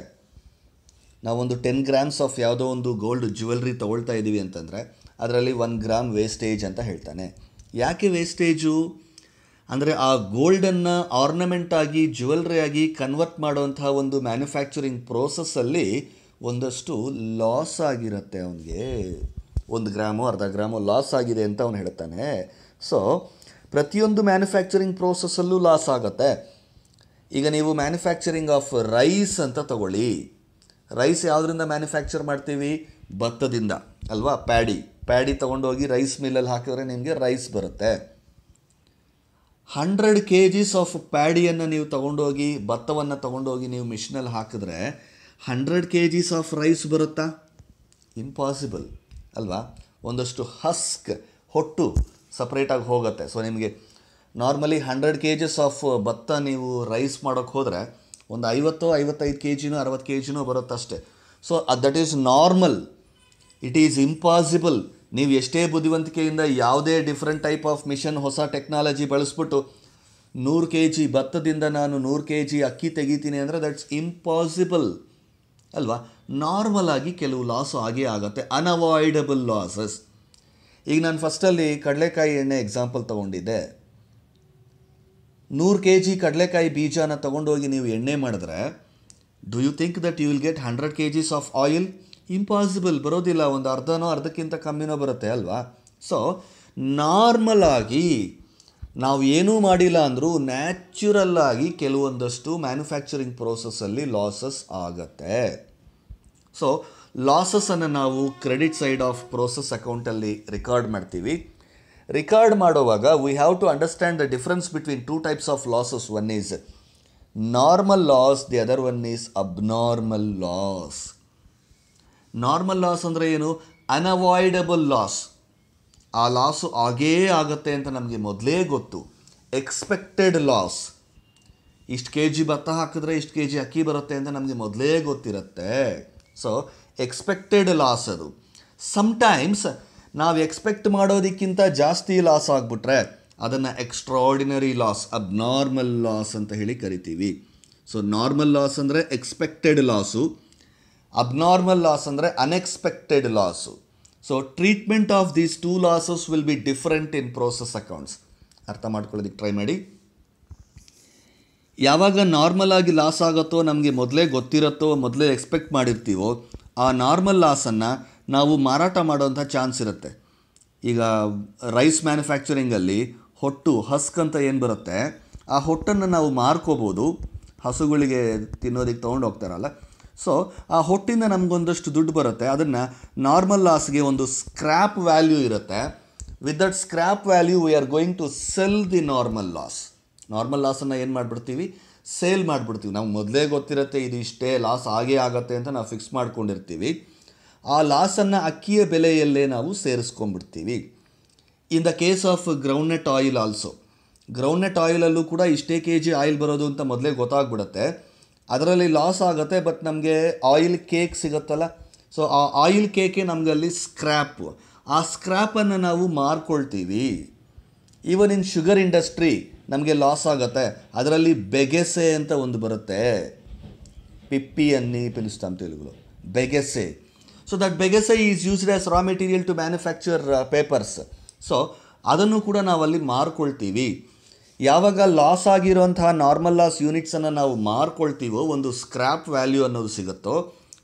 ನಾವೊಂದು 10 grams ಆಫ್ ಯಾವುದೋ ಒಂದು ಗೋಲ್ಡ್ ಜ್ಯುವೆಲ್ರಿ ತೊಗೊಳ್ತಾ ಇದ್ದೀವಿ ಅಂತಂದರೆ ಅದರಲ್ಲಿ 1 ಗ್ರಾಮ್ ವೇಸ್ಟೇಜ್ ಅಂತ ಹೇಳ್ತಾನೆ. ಯಾಕೆ ವೇಸ್ಟೇಜು ಅಂದರೆ ಆ ಗೋಲ್ಡನ್ನು ಆರ್ನಮೆಂಟ್ ಆಗಿ ಜ್ಯುವೆಲ್ರಿ ಆಗಿ ಕನ್ವರ್ಟ್ ಮಾಡುವಂಥ ಒಂದು ಮ್ಯಾನುಫ್ಯಾಕ್ಚರಿಂಗ್ ಪ್ರೋಸೆಸ್ಸಲ್ಲಿ ಒಂದಷ್ಟು ಲಾಸ್ ಆಗಿರುತ್ತೆ ಅವನಿಗೆ. 1 ಗ್ರಾಮು 1/2 ಗ್ರಾಮು ಲಾಸ್ ಆಗಿದೆ ಅಂತ ಅವನು ಹೇಳ್ತಾನೆ. ಸೊ ಪ್ರತಿಯೊಂದು ಮ್ಯಾನುಫ್ಯಾಕ್ಚರಿಂಗ್ ಪ್ರೋಸೆಸ್ಸಲ್ಲೂ ಲಾಸ್ ಆಗುತ್ತೆ. ಈಗ ನೀವು ಮ್ಯಾನುಫ್ಯಾಕ್ಚರಿಂಗ್ ಆಫ್ ರೈಸ್ ಅಂತ ತಗೊಳ್ಳಿ. ರೈಸ್ ಯಾವುದರಿಂದ ಮ್ಯಾನುಫ್ಯಾಕ್ಚರ್ ಮಾಡ್ತೀವಿ? ಭತ್ತದಿಂದ ಅಲ್ವಾ? ಪ್ಯಾಡಿ ತೊಗೊಂಡೋಗಿ ರೈಸ್ ಮಿಲ್ಲಲ್ಲಿ ಹಾಕಿದ್ರೆ ನಿಮಗೆ ರೈಸ್ ಬರುತ್ತೆ. 100 kgs ಆಫ್ ಪ್ಯಾಡಿಯನ್ನು ನೀವು ತೊಗೊಂಡೋಗಿ, ಭತ್ತವನ್ನು ತೊಗೊಂಡೋಗಿ ನೀವು ಮಿಷಿನಲ್ಲಿ ಹಾಕಿದ್ರೆ 100 kgs ಆಫ್ ರೈಸ್ ಬರುತ್ತಾ? ಇಂಪಾಸಿಬಲ್ ಅಲ್ವಾ? ಒಂದಷ್ಟು ಹಸ್ಕ್, ಹೊಟ್ಟು ಸಪ್ರೇಟಾಗಿ ಹೋಗುತ್ತೆ. ಸೊ ನಿಮಗೆ ನಾರ್ಮಲಿ 100 kgs ಆಫ್ ಭತ್ತ ನೀವು ರೈಸ್ ಮಾಡೋಕ್ಕೆ ಹೋದರೆ ಒಂದು 50-55 kg 60 kg ಬರುತ್ತಷ್ಟೇ. So that is normal. It is impossible. ನೀವು ಎಷ್ಟೇ ಬುದ್ಧಿವಂತಿಕೆಯಿಂದ ಯಾವುದೇ ಡಿಫ್ರೆಂಟ್ ಟೈಪ್ ಆಫ್ ಮಿಷನ್, ಹೊಸ ಟೆಕ್ನಾಲಜಿ ಬಳಸ್ಬಿಟ್ಟು 100 kg ಭತ್ತದಿಂದ ನಾನು 100 kg ಅಕ್ಕಿ ತೆಗಿತೀನಿ ಅಂದರೆ ದಟ್ಸ್ ಇಂಪಾಸಿಬಲ್ ಅಲ್ವಾ? ನಾರ್ಮಲ್ ಆಗಿ ಕೆಲವು ಲಾಸು ಆಗೇ ಆಗುತ್ತೆ, ಅನ್ಅವಾಯ್ಡಬಲ್ ಲಾಸಸ್. ಈಗ ನಾನು ಫಸ್ಟಲ್ಲಿ ಕಡಲೆಕಾಯಿ ಎಣ್ಣೆ ಎಕ್ಸಾಂಪಲ್ ತೊಗೊಂಡಿದ್ದೆ. 100 kg ಕಡಲೆಕಾಯಿ ಬೀಜನ ತೊಗೊಂಡೋಗಿ ನೀವು ಎಣ್ಣೆ ಮಾಡಿದ್ರೆ do you think that you will get 100 kgs of oil? Impossible, ಬರೋದಿಲ್ಲ. ಒಂದು ಅರ್ಧಕ್ಕಿಂತ ಕಮ್ಮಿನೋ ಬರುತ್ತೆ ಅಲ್ವಾ? ಸೊ ನಾರ್ಮಲ್ ಆಗಿ ನಾವು ಏನೂ ಮಾಡಿಲ್ಲ ಅಂದರೂ ನ್ಯಾಚುರಲ್ ಆಗಿ ಕೆಲವೊಂದಷ್ಟು ಮ್ಯಾನುಫ್ಯಾಕ್ಚರಿಂಗ್ ಪ್ರೋಸೆಸ್ಸಲ್ಲಿ ಲಾಸಸ್ ಆಗತ್ತೆ. ಸೊ ಲಾಸಸ್ಸನ್ನು ನಾವು ಕ್ರೆಡಿಟ್ ಸೈಡ್ ಆಫ್ ಪ್ರೋಸೆಸ್ ಅಕೌಂಟಲ್ಲಿ ರೆಕಾರ್ಡ್ ಮಾಡ್ತೀವಿ. ರಿಕಾರ್ಡ್ ಮಾಡುವಾಗ we have to understand the difference between 2 types of losses. One is normal loss, the other one is abnormal loss. Normal loss ಅಂದರೆ ಏನು? Unavoidable loss. ಆ loss ಆಗೇ ಆಗುತ್ತೆ ಅಂತ ನಮಗೆ ಮೊದಲೇ ಗೊತ್ತು. ಎಕ್ಸ್ಪೆಕ್ಟೆಡ್ ಲಾಸ್, ಇಷ್ಟು kg ಭತ್ತ ಹಾಕಿದ್ರೆ ಇಷ್ಟು kg ಅಕ್ಕಿ ಬರುತ್ತೆ ಅಂತ ನಮಗೆ ಮೊದಲೇ ಗೊತ್ತಿರುತ್ತೆ. ಸೊ ಎಕ್ಸ್ಪೆಕ್ಟೆಡ್ ಲಾಸ್ ಅದು. ಸಮ್ಟೈಮ್ಸ್ ನಾವು ಎಕ್ಸ್ಪೆಕ್ಟ್ ಮಾಡೋದಕ್ಕಿಂತ ಜಾಸ್ತಿ ಲಾಸ್ ಆಗಿಬಿಟ್ರೆ ಅದನ್ನು ಎಕ್ಸ್ಟ್ರಾರ್ಡಿನರಿ ಲಾಸ್, ಅಬ್ನಾರ್ಮಲ್ ಲಾಸ್ ಅಂತ ಹೇಳಿ ಕರಿತೀವಿ. ಸೊ ನಾರ್ಮಲ್ ಲಾಸ್ ಅಂದರೆ ಎಕ್ಸ್ಪೆಕ್ಟೆಡ್ ಲಾಸು, ಅಬ್ನಾರ್ಮಲ್ ಲಾಸ್ ಅಂದರೆ unexpected loss. So treatment of these two losses will be different in process accounts. ಅರ್ಥ ಮಾಡ್ಕೊಳ್ಳೋದಕ್ಕೆ ಟ್ರೈ ಮಾಡಿ. ಯಾವಾಗ ನಾರ್ಮಲ್ ಆಗಿ ಲಾಸ್ ಆಗುತ್ತೋ, ನಮಗೆ ಮೊದಲೇ ಗೊತ್ತಿರುತ್ತೋ, ಮೊದಲೇ ಎಕ್ಸ್ಪೆಕ್ಟ್ ಮಾಡಿರ್ತೀವೋ, ಆ ನಾರ್ಮಲ್ ಲಾಸನ್ನು ನಾವು ಮಾರಾಟ ಮಾಡೋಂಥ ಚಾನ್ಸ್ ಇರುತ್ತೆ. ಈಗ ರೈಸ್ ಮ್ಯಾನುಫ್ಯಾಕ್ಚರಿಂಗಲ್ಲಿ ಹೊಟ್ಟು ಹಸ್ಕ್ ಅಂತ ಏನು ಬರುತ್ತೆ, ಆ ಹೊಟ್ಟನ್ನು ನಾವು ಮಾರ್ಕೋಬೋದು, ಹಸುಗಳಿಗೆ ತಿನ್ನೋದಕ್ಕೆ ತೊಗೊಂಡು ಹೋಗ್ತಾರಲ್ಲ. ಸೊ ಆ ಹೊಟ್ಟಿಂದ ನಮಗೊಂದಷ್ಟು ದುಡ್ಡು ಬರುತ್ತೆ. ಅದನ್ನು ನಾರ್ಮಲ್ ಲಾಸ್ಗೆ ಒಂದು ಸ್ಕ್ರ್ಯಾಪ್ ವ್ಯಾಲ್ಯೂ ಇರುತ್ತೆ. With that scrap value we are going to sell the normal loss. Normal ಲಾಸನ್ನು ಏನು ಮಾಡಿಬಿಡ್ತೀವಿ, ಸೇಲ್ ಮಾಡಿಬಿಡ್ತೀವಿ. ನಾವು ಮೊದಲೇ ಗೊತ್ತಿರುತ್ತೆ ಇದು ಇಷ್ಟೇ ಲಾಸ್ ಆಗೇ ಆಗುತ್ತೆ ಅಂತ ನಾವು ಫಿಕ್ಸ್ ಮಾಡ್ಕೊಂಡಿರ್ತೀವಿ. ಆ ಲಾಸನ್ನು ಅಕ್ಕಿಯ ಬೆಲೆಯಲ್ಲೇ ನಾವು ಸೇರಿಸ್ಕೊಂಡ್ಬಿಡ್ತೀವಿ. In the case of groundnut oil also, groundnut ಆಯಿಲಲ್ಲೂ ಕೂಡ ಇಷ್ಟೇ kg ಆಯಿಲ್ ಬರೋದು ಅಂತ ಮೊದಲೇ ಗೊತ್ತಾಗ್ಬಿಡುತ್ತೆ. ಅದರಲ್ಲಿ ಲಾಸ್ ಆಗುತ್ತೆ, ಬಟ್ ನಮಗೆ ಆಯಿಲ್ ಕೇಕ್ ಸಿಗುತ್ತಲ್ಲ, ಸೊ ಆ ಆಯಿಲ್ ಕೇಕೆ ನಮಗಲ್ಲಿ ಸ್ಕ್ರ್ಯಾಪ್. ಆ ಸ್ಕ್ರ್ಯಾಪನ್ನು ನಾವು ಮಾರ್ಕೊಳ್ತೀವಿ. ಈವನ್ ಇನ್ ಶುಗರ್ ಇಂಡಸ್ಟ್ರಿ ನಮಗೆ ಲಾಸ್ ಆಗುತ್ತೆ. ಅದರಲ್ಲಿ ಬೆಗೆಸೆ ಅಂತ ಒಂದು ಬರುತ್ತೆ, ಪಿಪ್ಪಿ ಅನ್ನಿ ಪಿಲಿಸ್ತಾಂ తెలుగులో bagasse. So that bagasse is used as raw material to manufacture papers. So ಅದನ್ನು ಕೂಡ ನಾವಲ್ಲಿ ಮಾರ್ಕೊಳ್ತೀವಿ. ಯಾವಾಗ ಲಾಸ್ ಆಗಿರುವಂತಹ ನಾರ್ಮಲ್ ಲಾಸ್ ಯೂನಿಟ್ಸನ್ನು ನಾವು ಮಾರ್ಕೊಳ್ತೀವೋ, ಒಂದು ಸ್ಕ್ರ್ಯಾಪ್ ವ್ಯಾಲ್ಯೂ ಅನ್ನೋದು ಸಿಗುತ್ತೋ,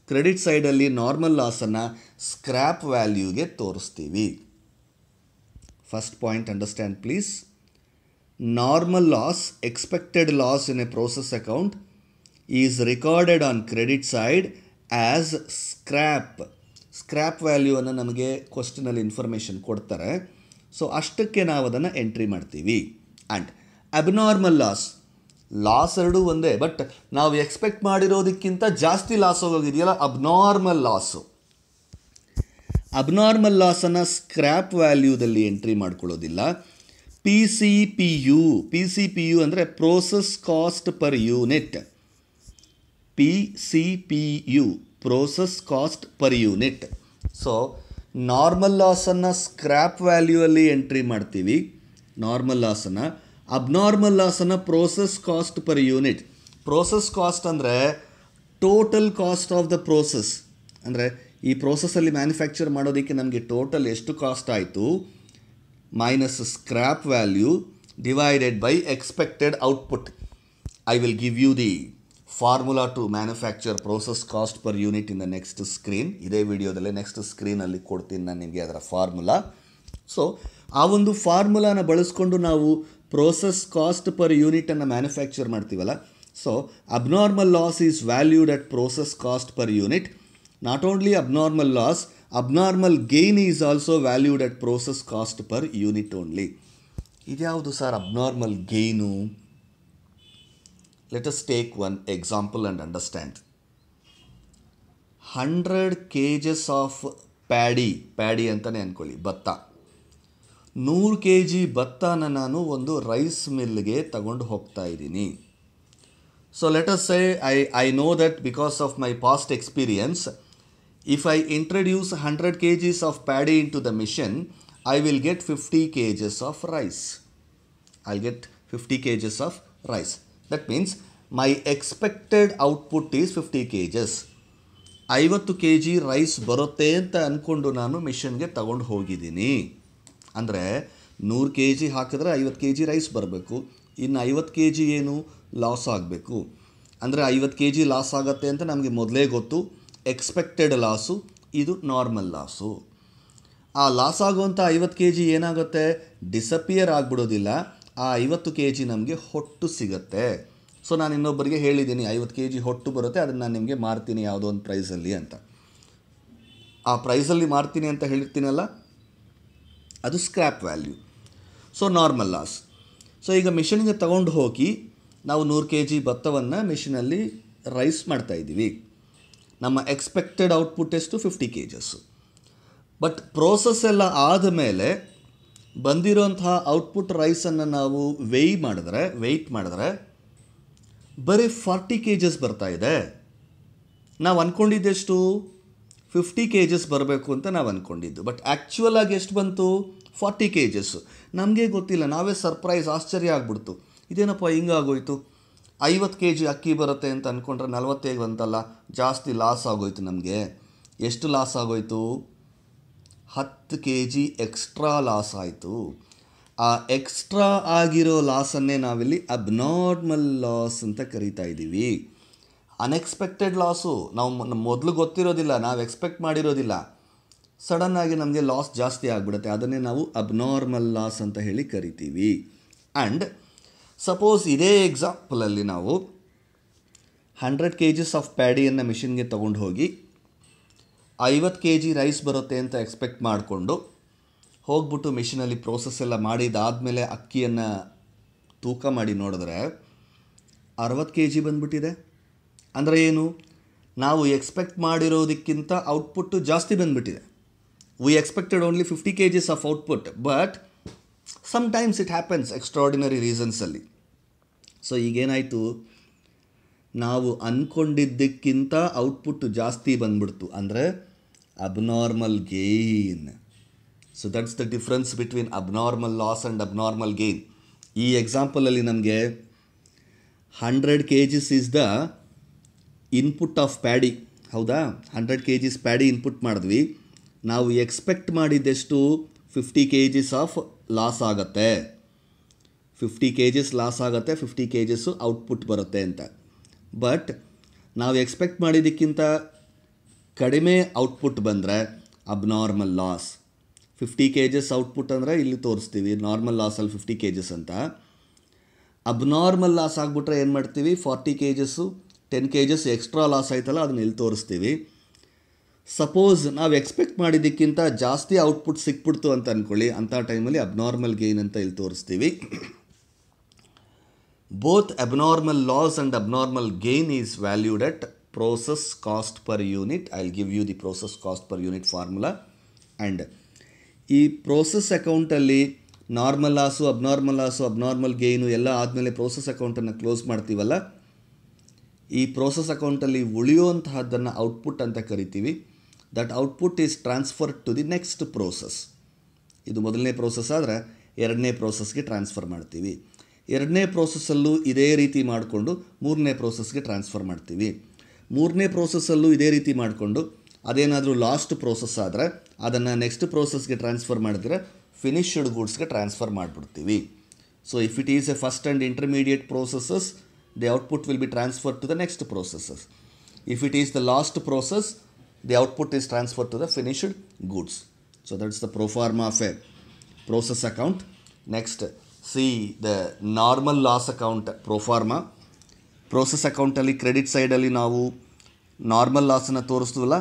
ಕ್ರೆಡಿಟ್ ಸೈಡಲ್ಲಿ ನಾರ್ಮಲ್ ಲಾಸನ್ನು ಸ್ಕ್ರ್ಯಾಪ್ ವ್ಯಾಲ್ಯೂಗೆ ತೋರಿಸ್ತೀವಿ. First point understand please. Normal loss, expected loss in a process account is recorded on credit side as scrap. Scrap ವ್ಯಾಲ್ಯೂವನ್ನು ನಮಗೆ ಕ್ವಶನಲ್ಲಿ ಇನ್ಫಾರ್ಮೇಷನ್ ಕೊಡ್ತಾರೆ. ಸೊ ಅಷ್ಟಕ್ಕೆ ನಾವು ಅದನ್ನು ಎಂಟ್ರಿ ಮಾಡ್ತೀವಿ. ಆ್ಯಂಡ್ ಅಬ್ನಾರ್ಮಲ್ ಲಾಸ್ ಎರಡೂ ಒಂದೇ, ಬಟ್ ನಾವು ಎಕ್ಸ್ಪೆಕ್ಟ್ ಮಾಡಿರೋದಕ್ಕಿಂತ ಜಾಸ್ತಿ ಲಾಸ್ ಹೋಗಿದೆಯಲ್ಲ, ಅಬ್ನಾರ್ಮಲ್ ಲಾಸು. ಅಬ್ನಾರ್ಮಲ್ ಲಾಸನ್ನು ಸ್ಕ್ರ್ಯಾಪ್ ವ್ಯಾಲ್ಯೂದಲ್ಲಿ ಎಂಟ್ರಿ ಮಾಡ್ಕೊಳ್ಳೋದಿಲ್ಲ. PCPU ಅಂದರೆ process cost per unit. PCPU process cost per unit. So normal ಲಾಸನ್ನು ಸ್ಕ್ರ್ಯಾಪ್ ವ್ಯಾಲ್ಯೂಯಲ್ಲಿ ಎಂಟ್ರಿ ಮಾಡ್ತೀವಿ, ನಾರ್ಮಲ್ ಲಾಸನ್ನು. ಅಬ್ನಾರ್ಮಲ್ ಲಾಸನ್ನು process cost per unit. Process cost ಅಂದರೆ total cost of the process. ಅಂದರೆ ಈ ಪ್ರೋಸೆಸ್ಸಲ್ಲಿ ಮ್ಯಾನುಫ್ಯಾಕ್ಚರ್ ಮಾಡೋದಕ್ಕೆ ನಮಗೆ ಟೋಟಲ್ ಎಷ್ಟು ಕಾಸ್ಟ್ ಆಯಿತು minus scrap value divided by expected output. I will give you the formula to manufacture process cost per unit in the next screen. ಇದೇ ವಿಡಿಯೋದಲ್ಲೇ next ಸ್ಕ್ರೀನಲ್ಲಿ ಕೊಡ್ತೀನಿ ನಾನು ನಿಮಗೆ ಅದರ ಫಾರ್ಮುಲಾ. ಸೊ ಆ ಒಂದು ಫಾರ್ಮುಲಾನ ಬಳಸ್ಕೊಂಡು ನಾವು ಪ್ರೋಸೆಸ್ ಕಾಸ್ಟ್ ಪರ್ ಯೂನಿಟನ್ನು ಮ್ಯಾನುಫ್ಯಾಕ್ಚರ್ ಮಾಡ್ತೀವಲ್ಲ. So abnormal loss is valued at process cost per unit. Not only abnormal loss, abnormal gain is also valued at process cost per unit only. ಇದ್ಯಾವುದು sir abnormal gain? Let us take one example and understand. 100 kgs of paddy ಅಂತಲೇ ಅಂದ್ಕೊಳ್ಳಿ, ಭತ್ತ. 100 kg ಭತ್ತನ ನಾನು ಒಂದು rice ಮಿಲ್ಗೆ ತಗೊಂಡು ಹೋಗ್ತಾ ಇದ್ದೀನಿ. So let us say I know that because of my past experience, if I introduce 100 kgs of paddy into the machine, I will get 50 kgs of rice. I'll get 50 kgs of rice. That means my expected output is 50 kgs. 50 kg rice ಬರುತ್ತೆ ಅಂತ ಅಂದ್ಕೊಂಡು ನಾನು ಮಿಷನ್ಗೆ ತಗೊಂಡು ಹೋಗಿದ್ದೀನಿ. ಅಂದರೆ 100 kg ಹಾಕಿದ್ರೆ 50 kg rice ಬರಬೇಕು. ಇನ್ನು 50 kg ಏನು ಲಾಸ್ ಆಗಬೇಕು. ಅಂದರೆ 50 kg ಲಾಸ್ ಆಗುತ್ತೆ ಅಂತ ನಮಗೆ ಮೊದಲೇ ಗೊತ್ತು. ಎಕ್ಸ್ಪೆಕ್ಟೆಡ್ ಲಾಸು, ಇದು ನಾರ್ಮಲ್ ಲಾಸು. ಆ ಲಾಸ್ ಆಗುವಂಥ 50 kg ಏನಾಗುತ್ತೆ, ಡಿಸಪಿಯರ್ ಆಗಿಬಿಡೋದಿಲ್ಲ. ಆ 50 kg ನಮಗೆ ಹೊಟ್ಟು ಸಿಗುತ್ತೆ. ಸೊ ನಾನು ಇನ್ನೊಬ್ಬರಿಗೆ ಹೇಳಿದ್ದೀನಿ 50 kg ಹೊಟ್ಟು ಬರುತ್ತೆ, ಅದನ್ನು ನಾನು ನಿಮಗೆ ಮಾರ್ತೀನಿ ಯಾವುದೋ ಒಂದು ಪ್ರೈಸಲ್ಲಿ ಅಂತ. ಆ ಪ್ರೈಸಲ್ಲಿ ಮಾರ್ತೀನಿ ಅಂತ ಹೇಳಿರ್ತೀನಲ್ಲ, ಅದು scrap value. So normal loss. So ಈಗ ಮಿಷನ್ಗೆ ತಗೊಂಡು ಹೋಗಿ ನಾವು 100 kg ಭತ್ತವನ್ನು ಮಿಷಿನಲ್ಲಿ ರೈಸ್ ಮಾಡ್ತಾಯಿದ್ದೀವಿ. ನಮ್ಮ ಎಕ್ಸ್ಪೆಕ್ಟೆಡ್ ಔಟ್ಪುಟ್ ಎಷ್ಟು, 50 kgs. ಬಟ್ ಪ್ರೋಸೆಸ್ ಎಲ್ಲ ಆದಮೇಲೆ ಬಂದಿರೋಂತಹ ಔಟ್ಪುಟ್ ರೈಸನ್ನು ನಾವು ವೆಯ್ಟ್ ಮಾಡಿದ್ರೆ ಬರೀ 40 kgs ಬರ್ತಾ ಇದೆ. ನಾವು ಅಂದ್ಕೊಂಡಿದ್ದೆಷ್ಟು, 50 kgs ಬರಬೇಕು ಅಂತ ನಾವು ಅಂದ್ಕೊಂಡಿದ್ದು. ಬಟ್ ಆ್ಯಕ್ಚುಯಲ್ ಆಗಿ ಎಷ್ಟು ಬಂತು, 40 kgs. ನಮಗೆ ಗೊತ್ತಿಲ್ಲ, ನಾವೇ ಸರ್ಪ್ರೈಸ್, ಆಶ್ಚರ್ಯ ಆಗ್ಬಿಡ್ತು. ಇದೇನಪ್ಪ ಹಿಂಗಾಗೋಯ್ತು, 50 kg ಅಕ್ಕಿ ಬರುತ್ತೆ ಅಂತ ಅಂದ್ಕೊಂಡ್ರೆ 40 ಬಂತಲ್ಲ, ಜಾಸ್ತಿ ಲಾಸ್ ಆಗೋಯ್ತು ನಮಗೆ. ಎಷ್ಟು ಲಾಸ್ ಆಗೋಯ್ತು, 10 ಕೆ ಜಿ ಎಕ್ಸ್ಟ್ರಾ ಲಾಸ್ ಆಯಿತು. ಆ ಎಕ್ಸ್ಟ್ರಾ ಆಗಿರೋ ಲಾಸನ್ನೇ ನಾವಿಲ್ಲಿ ಅಬ್ನಾರ್ಮಲ್ ಲಾಸ್ ಅಂತ ಕರಿತಾ ಇದ್ದೀವಿ. ಅನ್ಎಕ್ಸ್ಪೆಕ್ಟೆಡ್ ಲಾಸು, ನಾವು ಮೊದಲು ಗೊತ್ತಿರೋದಿಲ್ಲ, ನಾವು ಎಕ್ಸ್ಪೆಕ್ಟ್ ಮಾಡಿರೋದಿಲ್ಲ, ಸಡನ್ನಾಗಿ ನಮಗೆ ಲಾಸ್ ಜಾಸ್ತಿ ಆಗಿಬಿಡುತ್ತೆ, ಅದನ್ನೇ ನಾವು ಅಬ್ನಾರ್ಮಲ್ ಲಾಸ್ ಅಂತ ಹೇಳಿ ಕರಿತೀವಿ. ಆ್ಯಂಡ್ ಸಪೋಸ್ ಇದೇ ಎಕ್ಸಾಂಪಲಲ್ಲಿ ನಾವು 100 kgs ಆಫ್ ಪ್ಯಾಡಿಯನ್ನು ಮಿಷಿನ್ಗೆ ತೊಗೊಂಡು ಹೋಗಿ 50 kg ರೈಸ್ ಬರುತ್ತೆ ಅಂತ ಎಕ್ಸ್ಪೆಕ್ಟ್ ಮಾಡಿಕೊಂಡು ಹೋಗ್ಬಿಟ್ಟು ಮಿಷಿನಲ್ಲಿ ಪ್ರೋಸೆಸ್ ಎಲ್ಲ ಮಾಡಿದಾದಮೇಲೆ ಅಕ್ಕಿಯನ್ನು ತೂಕ ಮಾಡಿ ನೋಡಿದ್ರೆ 60 kg ಬಂದ್ಬಿಟ್ಟಿದೆ. ಅಂದರೆ ಏನು, ನಾವು ಎಕ್ಸ್ಪೆಕ್ಟ್ ಮಾಡಿರೋದಕ್ಕಿಂತ ಔಟ್ಪುಟ್ಟು ಜಾಸ್ತಿ ಬಂದುಬಿಟ್ಟಿದೆ. We expected only 50 kgs of output, but sometimes it happens extraordinary ರೀಸನ್ಸಲ್ಲಿ. ಸೊ ಈಗೇನಾಯಿತು, ನಾವು ಅಂದ್ಕೊಂಡಿದ್ದಕ್ಕಿಂತ ಔಟ್ಪುಟ್ಟು ಜಾಸ್ತಿ ಬಂದ್ಬಿಡ್ತು, ಅಂದರೆ abnormal gain. So that's the difference between abnormal loss and abnormal gain. ಈ ಎಕ್ಸಾಂಪಲಲ್ಲಿ ನಮಗೆ 100 kgs is the input of paddy, ಹೌದಾ? 100 kgs ಪ್ಯಾಡಿ ಇನ್ಪುಟ್ ಮಾಡಿದ್ವಿ, ನಾವು ಎಕ್ಸ್ಪೆಕ್ಟ್ ಮಾಡಿದ್ದೆಷ್ಟು 50 kgs ಆಫ್ ಲಾಸ್ ಆಗುತ್ತೆ, 50 kgs ಲಾಸ್ ಆಗುತ್ತೆ, 50 kgs ಔಟ್ಪುಟ್ ಬರುತ್ತೆ ಅಂತ. ಬಟ್ ನಾವು ಎಕ್ಸ್ಪೆಕ್ಟ್ ಮಾಡಿದ್ದಕ್ಕಿಂತ ಕಡಿಮೆ ಔಟ್ಪುಟ್ ಬಂದರೆ ಅಬ್ನಾರ್ಮಲ್ ಲಾಸ್. 50 kgs ಔಟ್ಪುಟ್ ಅಂದರೆ ಇಲ್ಲಿ ತೋರಿಸ್ತೀವಿ, ನಾರ್ಮಲ್ ಲಾಸಲ್ಲಿ 50 kgs ಅಂತ. ಅಬ್ನಾರ್ಮಲ್ ಲಾಸ್ ಆಗಿಬಿಟ್ರೆ ಏನು ಮಾಡ್ತೀವಿ, 40 kgs 10 kgs ಎಕ್ಸ್ಟ್ರಾ ಲಾಸ್ ಆಯ್ತಲ್ಲ, ಅದನ್ನ ಇಲ್ಲಿ ತೋರಿಸ್ತೀವಿ. ಸಪೋಸ್ ನಾವು ಎಕ್ಸ್ಪೆಕ್ಟ್ ಮಾಡಿದ್ದಕ್ಕಿಂತ ಜಾಸ್ತಿ ಔಟ್ಪುಟ್ ಸಿಕ್ಬಿಡ್ತು ಅಂತ ಅಂದ್ಕೊಳ್ಳಿ, ಅಂಥ ಟೈಮಲ್ಲಿ ಅಬ್ನಾರ್ಮಲ್ ಗೇನ್ ಅಂತ ಇಲ್ಲಿ ತೋರಿಸ್ತೀವಿ. Both abnormal loss and abnormal gain is valued at process cost per unit. I'll give you the process cost per unit formula. And ಈ ಪ್ರೋಸೆಸ್ ಅಕೌಂಟಲ್ಲಿ ನಾರ್ಮಲ್ ಲಾಸು, ಅಬ್ನಾರ್ಮಲ್ ಗೇನು ಎಲ್ಲ ಆದಮೇಲೆ ಪ್ರೋಸೆಸ್ ಅಕೌಂಟನ್ನು close ಮಾಡ್ತೀವಲ್ಲ, ಈ ಪ್ರೋಸೆಸ್ ಅಕೌಂಟಲ್ಲಿ ಉಳಿಯುವಂತಹದ್ದನ್ನು output ಅಂತ ಕರಿತೀವಿ. That output is transferred to the next process. ಇದು ಮೊದಲನೇ ಪ್ರೋಸೆಸ್ ಆದರೆ ಎರಡನೇ ಪ್ರೋಸೆಸ್ಗೆ ಟ್ರಾನ್ಸ್ಫರ್ ಮಾಡ್ತೀವಿ. ಎರಡನೇ ಪ್ರೋಸೆಸ್ಸಲ್ಲೂ ಇದೇ ರೀತಿ ಮಾಡಿಕೊಂಡು ಮೂರನೇ ಪ್ರೋಸೆಸ್ಗೆ ಟ್ರಾನ್ಸ್ಫರ್ ಮಾಡ್ತೀವಿ. ಮೂರನೇ ಪ್ರೋಸೆಸ್ಸಲ್ಲೂ ಇದೇ ರೀತಿ ಮಾಡಿಕೊಂಡು ಅದೇನಾದರೂ ಲಾಸ್ಟ್ ಪ್ರೋಸೆಸ್ ಆದರೆ ಅದನ್ನು ನೆಕ್ಸ್ಟ್ ಪ್ರೋಸೆಸ್ಗೆ ಟ್ರಾನ್ಸ್ಫರ್ ಮಾಡಿದ್ರೆ ಫಿನಿಶ್ಡ್ ಗೂಡ್ಸ್ಗೆ ಟ್ರಾನ್ಸ್ಫರ್ ಮಾಡಿಬಿಡ್ತೀವಿ. So if it is a first and intermediate processes, the output will be transferred to the next processes. If it is the last process, the output is transferred to the finished goods. So that's the proforma of a process account. Next see the normal loss account proforma. Process ಅಕೌಂಟಲ್ಲಿ credit ಸೈಡಲ್ಲಿ ನಾವು normal ಲಾಸನ್ನು ತೋರಿಸ್ತೀವಲ್ಲ,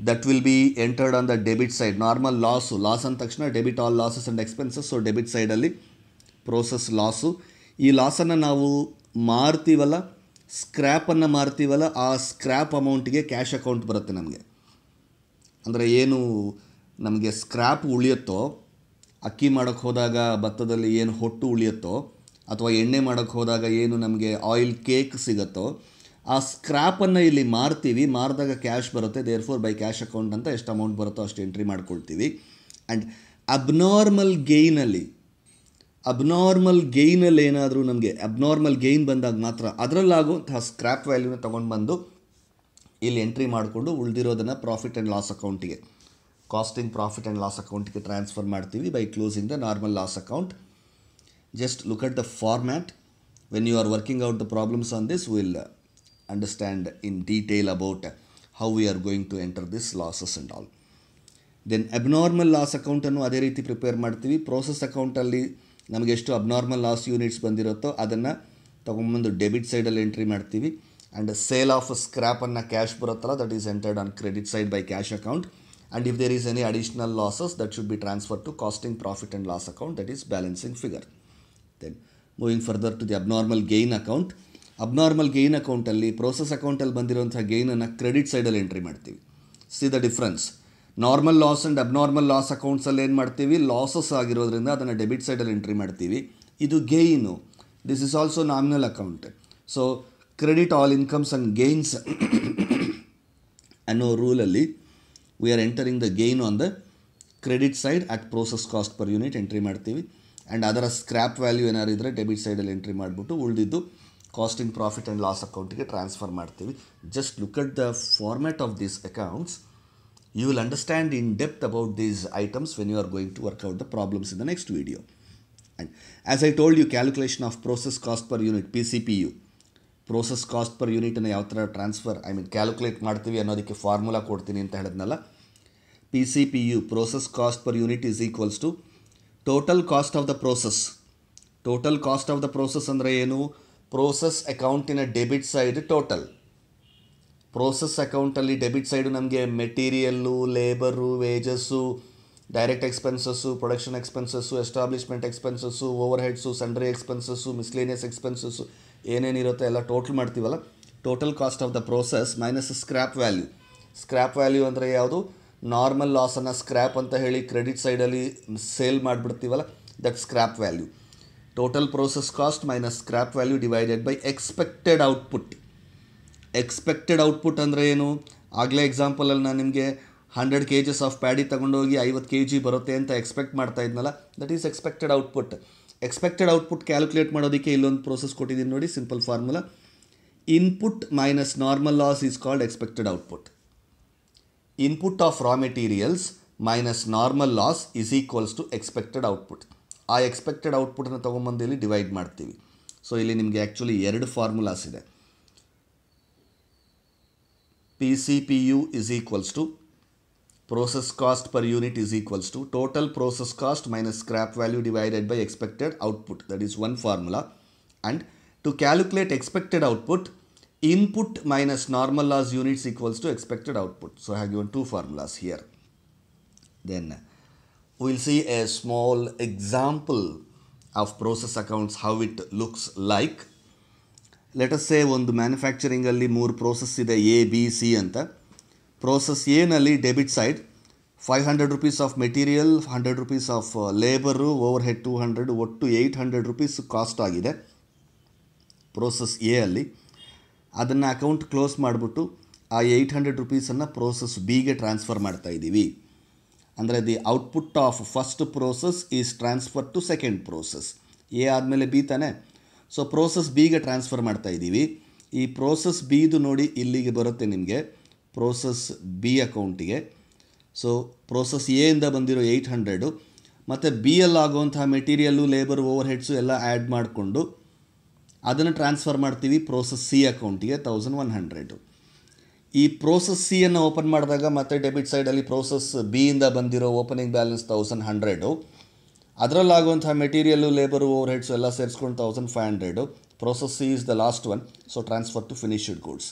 that will B entered on the debit side. Normal loss ಅಂದ ತಕ್ಷಣ debit all losses and expenses. So debit ಸೈಡಲ್ಲಿ process loss. ಈ ಲಾಸನ್ನು ನಾವು ಮಾರ್ತೀವಲ್ಲ, ಸ್ಕ್ರ್ಯಾಪನ್ನು ಮಾರ್ತೀವಲ್ಲ, ಆ ಸ್ಕ್ರ್ಯಾಪ್ ಅಮೌಂಟಿಗೆ ಕ್ಯಾಶ್ ಅಕೌಂಟ್ ಬರುತ್ತೆ ನಮಗೆ. ಅಂದರೆ ಏನು ನಮಗೆ ಸ್ಕ್ರ್ಯಾಪ್ ಉಳಿಯುತ್ತೋ, ಅಕ್ಕಿ ಮಾಡೋಕ್ಕೆ ಹೋದಾಗ ಭತ್ತದಲ್ಲಿ ಏನು ಹೊಟ್ಟು ಉಳಿಯುತ್ತೋ, ಅಥವಾ ಎಣ್ಣೆ ಮಾಡೋಕ್ಕೆ ಹೋದಾಗ ಏನು ನಮಗೆ ಆಯಿಲ್ ಕೇಕ್ ಸಿಗುತ್ತೋ, ಆ ಸ್ಕ್ರ್ಯಾಪನ್ನು ಇಲ್ಲಿ ಮಾರ್ತೀವಿ. ಮಾರಿದಾಗ ಕ್ಯಾಶ್ ಬರುತ್ತೆ. ದೇರ್ಫೋರ್ ಬೈ ಕ್ಯಾಶ್ ಅಕೌಂಟ್ ಅಂತ ಎಷ್ಟು ಅಮೌಂಟ್ ಬರುತ್ತೋ ಅಷ್ಟು ಎಂಟ್ರಿ ಮಾಡ್ಕೊಳ್ತೀವಿ. ಆ್ಯಂಡ್ ಅಬ್ನಾರ್ಮಲ್ ಗೇಯ್ನಲ್ಲಿ ಏನಾದರೂ ನಮಗೆ ಅಬ್ನಾರ್ಮಲ್ ಗೇಯ್ನ್ ಬಂದಾಗ ಮಾತ್ರ ಅದರಲ್ಲಾಗುವಂತಹ ಸ್ಕ್ರ್ಯಾಪ್ ವ್ಯಾಲ್ಯೂನ ತೊಗೊಂಡು ಬಂದು ಇಲ್ಲಿ ಎಂಟ್ರಿ ಮಾಡಿಕೊಂಡು ಉಳಿದಿರೋದನ್ನು ಪ್ರಾಫಿಟ್ ಆ್ಯಂಡ್ ಲಾಸ್ ಅಕೌಂಟಿಗೆ, ಕಾಸ್ಟಿಂಗ್ ಪ್ರಾಫಿಟ್ ಆ್ಯಂಡ್ ಲಾಸ್ ಅಕೌಂಟಿಗೆ ಟ್ರಾನ್ಸ್ಫರ್ ಮಾಡ್ತೀವಿ by closing the normal loss account. Just look at the format. When you are working out the problems on this, we'll understand in detail about how we are going to enter this losses and all. Then abnormal loss account ಅನ್ನು ಅದೇ ರೀತಿ prepare ಮಾಡ್ತೀವಿ. Process ಅಕೌಂಟಲ್ಲಿ ನಮಗೆ ಎಷ್ಟು abnormal loss units ಬಂದಿರುತ್ತೋ ಅದನ್ನು ತೊಗೊಂಬಂದು debit ಸೈಡಲ್ಲಿ ಎಂಟ್ರಿ ಮಾಡ್ತೀವಿ. ಆ್ಯಂಡ್ ಸೇಲ್ ಆಫ್ ಸ್ಕ್ರ್ಯಾಪನ್ನು ಕ್ಯಾಶ್ ಬರುತ್ತಲ್ಲ, that is entered on credit side by cash account. And if there is any additional losses, that should be transferred to costing profit and loss account, that is balancing figure. Then moving further to the abnormal gain account. Abnormal gain ಅಕೌಂಟಲ್ಲಿ process ಅಕೌಂಟಲ್ಲಿ ಬಂದಿರುವಂಥ ಗೇನನ್ನು credit ಸೈಡಲ್ಲಿ entry ಮಾಡ್ತೀವಿ. See the difference. Normal loss and abnormal loss ಅಕೌಂಟ್ಸಲ್ಲಿ ಏನು ಮಾಡ್ತೀವಿ, losses ಆಗಿರೋದ್ರಿಂದ ಅದನ್ನು ಡೆಬಿಟ್ ಸೈಡಲ್ಲಿ ಎಂಟ್ರಿ ಮಾಡ್ತೀವಿ. ಇದು gain. This is also nominal account. So credit all incomes and gains ಅನ್ನೋ ರೂಲಲ್ಲಿ we are entering the gain on the credit side at process cost per unit entry ಮಾಡ್ತೀವಿ. ಆ್ಯಂಡ್ ಅದರ scrap value ಏನಾದ್ರು ಇದ್ದರೆ debit ಸೈಡಲ್ಲಿ entry ಮಾಡಿಬಿಟ್ಟು ಉಳಿದಿದ್ದು costing profit and loss ಅಕೌಂಟಿಗೆ ಟ್ರಾನ್ಸ್ಫರ್ ಮಾಡ್ತೀವಿ. Just look at the format of these accounts You will understand in depth about these items when you are going to work out the problems in the next video. And as I told you, calculation of process cost per unit, PCPU, process cost per unit ಅನ್ನು ಯಾವ ಥರ transfer calculate ಮಾಡ್ತೀವಿ ಅನ್ನೋದಕ್ಕೆ formula ಕೊಡ್ತೀನಿ ಅಂತ ಹೇಳಿದ್ನಲ್ಲ. PCPU, process cost per unit, is equals to total cost of the process. Total cost of the process ಅಂದರೆ ಏನು? ಪ್ರೋಸೆಸ್ ಅಕೌಂಟಿನ ಡೆಬಿಟ್ ಸೈಡ್ ಟೋಟಲ್. ಪ್ರೋಸೆಸ್ ಅಕೌಂಟಲ್ಲಿ ಡೆಬಿಟ್ ಸೈಡು ನಮಗೆ material, labour, wages, direct expenses, production expenses, establishment expenses, overheads, sundry expenses, miscellaneous expenses, ಏನೇನಿರುತ್ತೆ ಎಲ್ಲ total ಮಾಡ್ತೀವಲ್ಲ. Total cost of the process minus scrap value. Scrap value ಅಂದರೆ ಯಾವುದು? Normal ಲಾಸನ್ನು scrap ಅಂತ ಹೇಳಿ ಕ್ರೆಡಿಟ್ ಸೈಡಲ್ಲಿ ಸೇಲ್ ಮಾಡಿಬಿಡ್ತೀವಲ್ಲ, that scrap value. Total process cost minus scrap value divided by expected output. Expected output ಅಂದರೆ ಏನು? ಆಗಲೇ ಎಕ್ಸಾಂಪಲಲ್ಲಿ ನಾನು ನಿಮಗೆ 100 kgs ಆಫ್ ಪ್ಯಾಡಿ ತೊಗೊಂಡೋಗಿ 50 kg ಬರುತ್ತೆ ಅಂತ ಎಕ್ಸ್ಪೆಕ್ಟ್ ಮಾಡ್ತಾ ಇದ್ನಲ್ಲ, that is expected output. Expected output calculate ಮಾಡೋದಕ್ಕೆ ಇಲ್ಲೊಂದು ಪ್ರೋಸೆಸ್ ಕೊಟ್ಟಿದ್ದೀನಿ ನೋಡಿ, simple formula. Input minus normal loss is called expected output. Input of raw materials minus normal loss is equals to expected output. ಆ expected ಔಟ್ಪುಟನ್ನು ತೊಗೊಂಬಂದು ಇಲ್ಲಿ divide ಮಾಡ್ತೀವಿ. So ಇಲ್ಲಿ ನಿಮಗೆ ಆ್ಯಕ್ಚುಲಿ 2 ಫಾರ್ಮುಲಾಸ್ ಇದೆ. PCPU is equals to process cost per unit is equals to total process cost minus scrap value divided by expected output. That is one formula. And to calculate expected output, input minus normal loss units equals to expected output. So I have given 2 formulas here. Then we will see a small example of process accounts, how it looks like. Let us say ಒಂದು ಮ್ಯಾನುಫ್ಯಾಕ್ಚರಿಂಗಲ್ಲಿ 3 process ಇದೆ, A, B, C ಅಂತ. Process ಎನಲ್ಲಿ debit side 500 rupees of material, 100 rupees of labour, overhead 200, ಒಟ್ಟು 800 rupees cost ಆಗಿದೆ process A ಅಲ್ಲಿ. ಅದನ್ನು account close ಮಾಡಿಬಿಟ್ಟು ಆ 800 rupeesನ್ನು ಪ್ರೋಸೆಸ್ ಬಿಗೆ ಟ್ರಾನ್ಸ್ಫರ್ ಮಾಡ್ತಾ ಇದ್ದೀವಿ. ಅಂದರೆ the output of first process is transfer to second process. A ಆದಮೇಲೆ ಬಿ ತಾನೆ. ಸೊ ಪ್ರೋಸೆಸ್ ಬಿಗೆ ಟ್ರಾನ್ಸ್ಫರ್ ಮಾಡ್ತಾ ಇದ್ದೀವಿ. ಈ ಪ್ರೋಸೆಸ್ ಬಿದು ನೋಡಿ ಇಲ್ಲಿಗೆ ಬರುತ್ತೆ ನಿಮಗೆ, ಪ್ರೋಸೆಸ್ ಬಿ ಅಕೌಂಟಿಗೆ. ಸೊ ಪ್ರೋಸೆಸ್ ಎಯಿಂದ ಬಂದಿರೋ 800 ಮತ್ತು ಬಿ ಅಲ್ಲಾಗುವಂತಹ ಮೆಟೀರಿಯಲ್ಲು, ಲೇಬರ್, ಓವರ್ ಹೆಡ್ಸು ಎಲ್ಲ ಆ್ಯಡ್ ಮಾಡಿಕೊಂಡು ಅದನ್ನು ಟ್ರಾನ್ಸ್ಫರ್ ಮಾಡ್ತೀವಿ ಪ್ರೋಸೆಸ್ ಸಿ ಅಕೌಂಟಿಗೆ 1100. ಈ ಪ್ರೋಸೆಸ್ ಸಿಯನ್ನು ಓಪನ್ ಮಾಡಿದಾಗ ಮತ್ತೆ ಡೆಬಿಟ್ ಸೈಡಲ್ಲಿ ಪ್ರೋಸೆಸ್ ಬಿಯಿಂದ ಬಂದಿರೋ ಓಪನಿಂಗ್ ಬ್ಯಾಲೆನ್ಸ್ 1100. ಅದರಲ್ಲಾಗುವಂಥ ಮೆಟೀರಿಯಲ್ಲು, ಲೇಬರು, ಓವರ್ ಹೆಡ್ಸು ಎಲ್ಲ ಸೇರಿಸ್ಕೊಂಡು 1500. Process C is the last one. So transfer to finished goods.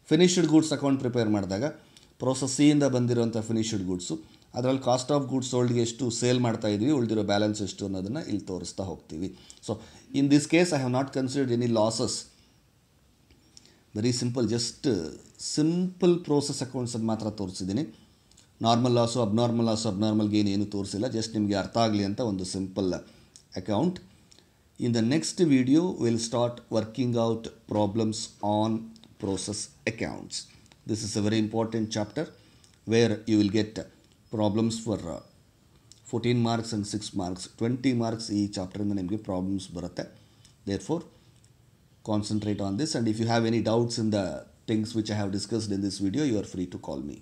Finished goods account prepare ಮಾಡಿದಾಗ ಪ್ರೋಸೆಸ್ ಸಿಯಿಂದ ಬಂದಿರೋಂಥ ಫಿನಿಶ್ಡ್ ಗೂಡ್ಸು, ಅದರಲ್ಲಿ ಕಾಸ್ಟ್ ಆಫ್ ಗೂಡ್ಸ್ ಸೋಲ್ಡ್ಗೆ ಎಷ್ಟು ಸೇಲ್ ಮಾಡ್ತಾ ಇದ್ವಿ, ಉಳಿದಿರೋ ಬ್ಯಾಲೆನ್ಸ್ ಎಷ್ಟು ಅನ್ನೋದನ್ನು ಇಲ್ಲಿ ತೋರಿಸ್ತಾ ಹೋಗ್ತೀವಿ. So in this case I have not considered any losses. Very simple, just simple process ಅಕೌಂಟ್ಸನ್ನು ಮಾತ್ರ ತೋರಿಸಿದ್ದೀನಿ. ನಾರ್ಮಲ್ ಲಾಸು, ಅಬ್ನಾರ್ಮಲ್ ಗೇನ್ ಏನು ತೋರಿಸಿಲ್ಲ, ಜಸ್ಟ್ ನಿಮಗೆ ಅರ್ಥ ಆಗಲಿ ಅಂತ ಒಂದು simple account. In the next video will start working out problems on process accounts. This is a very important chapter where you will get problems for 14 marks and 6 marks. 20 marks ಈ ಚಾಪ್ಟರಿಂದ ನಿಮಗೆ problems ಬರುತ್ತೆ. Therefore, concentrate on this, and if you have any doubts in the things which I have discussed in this video, you are free to call me.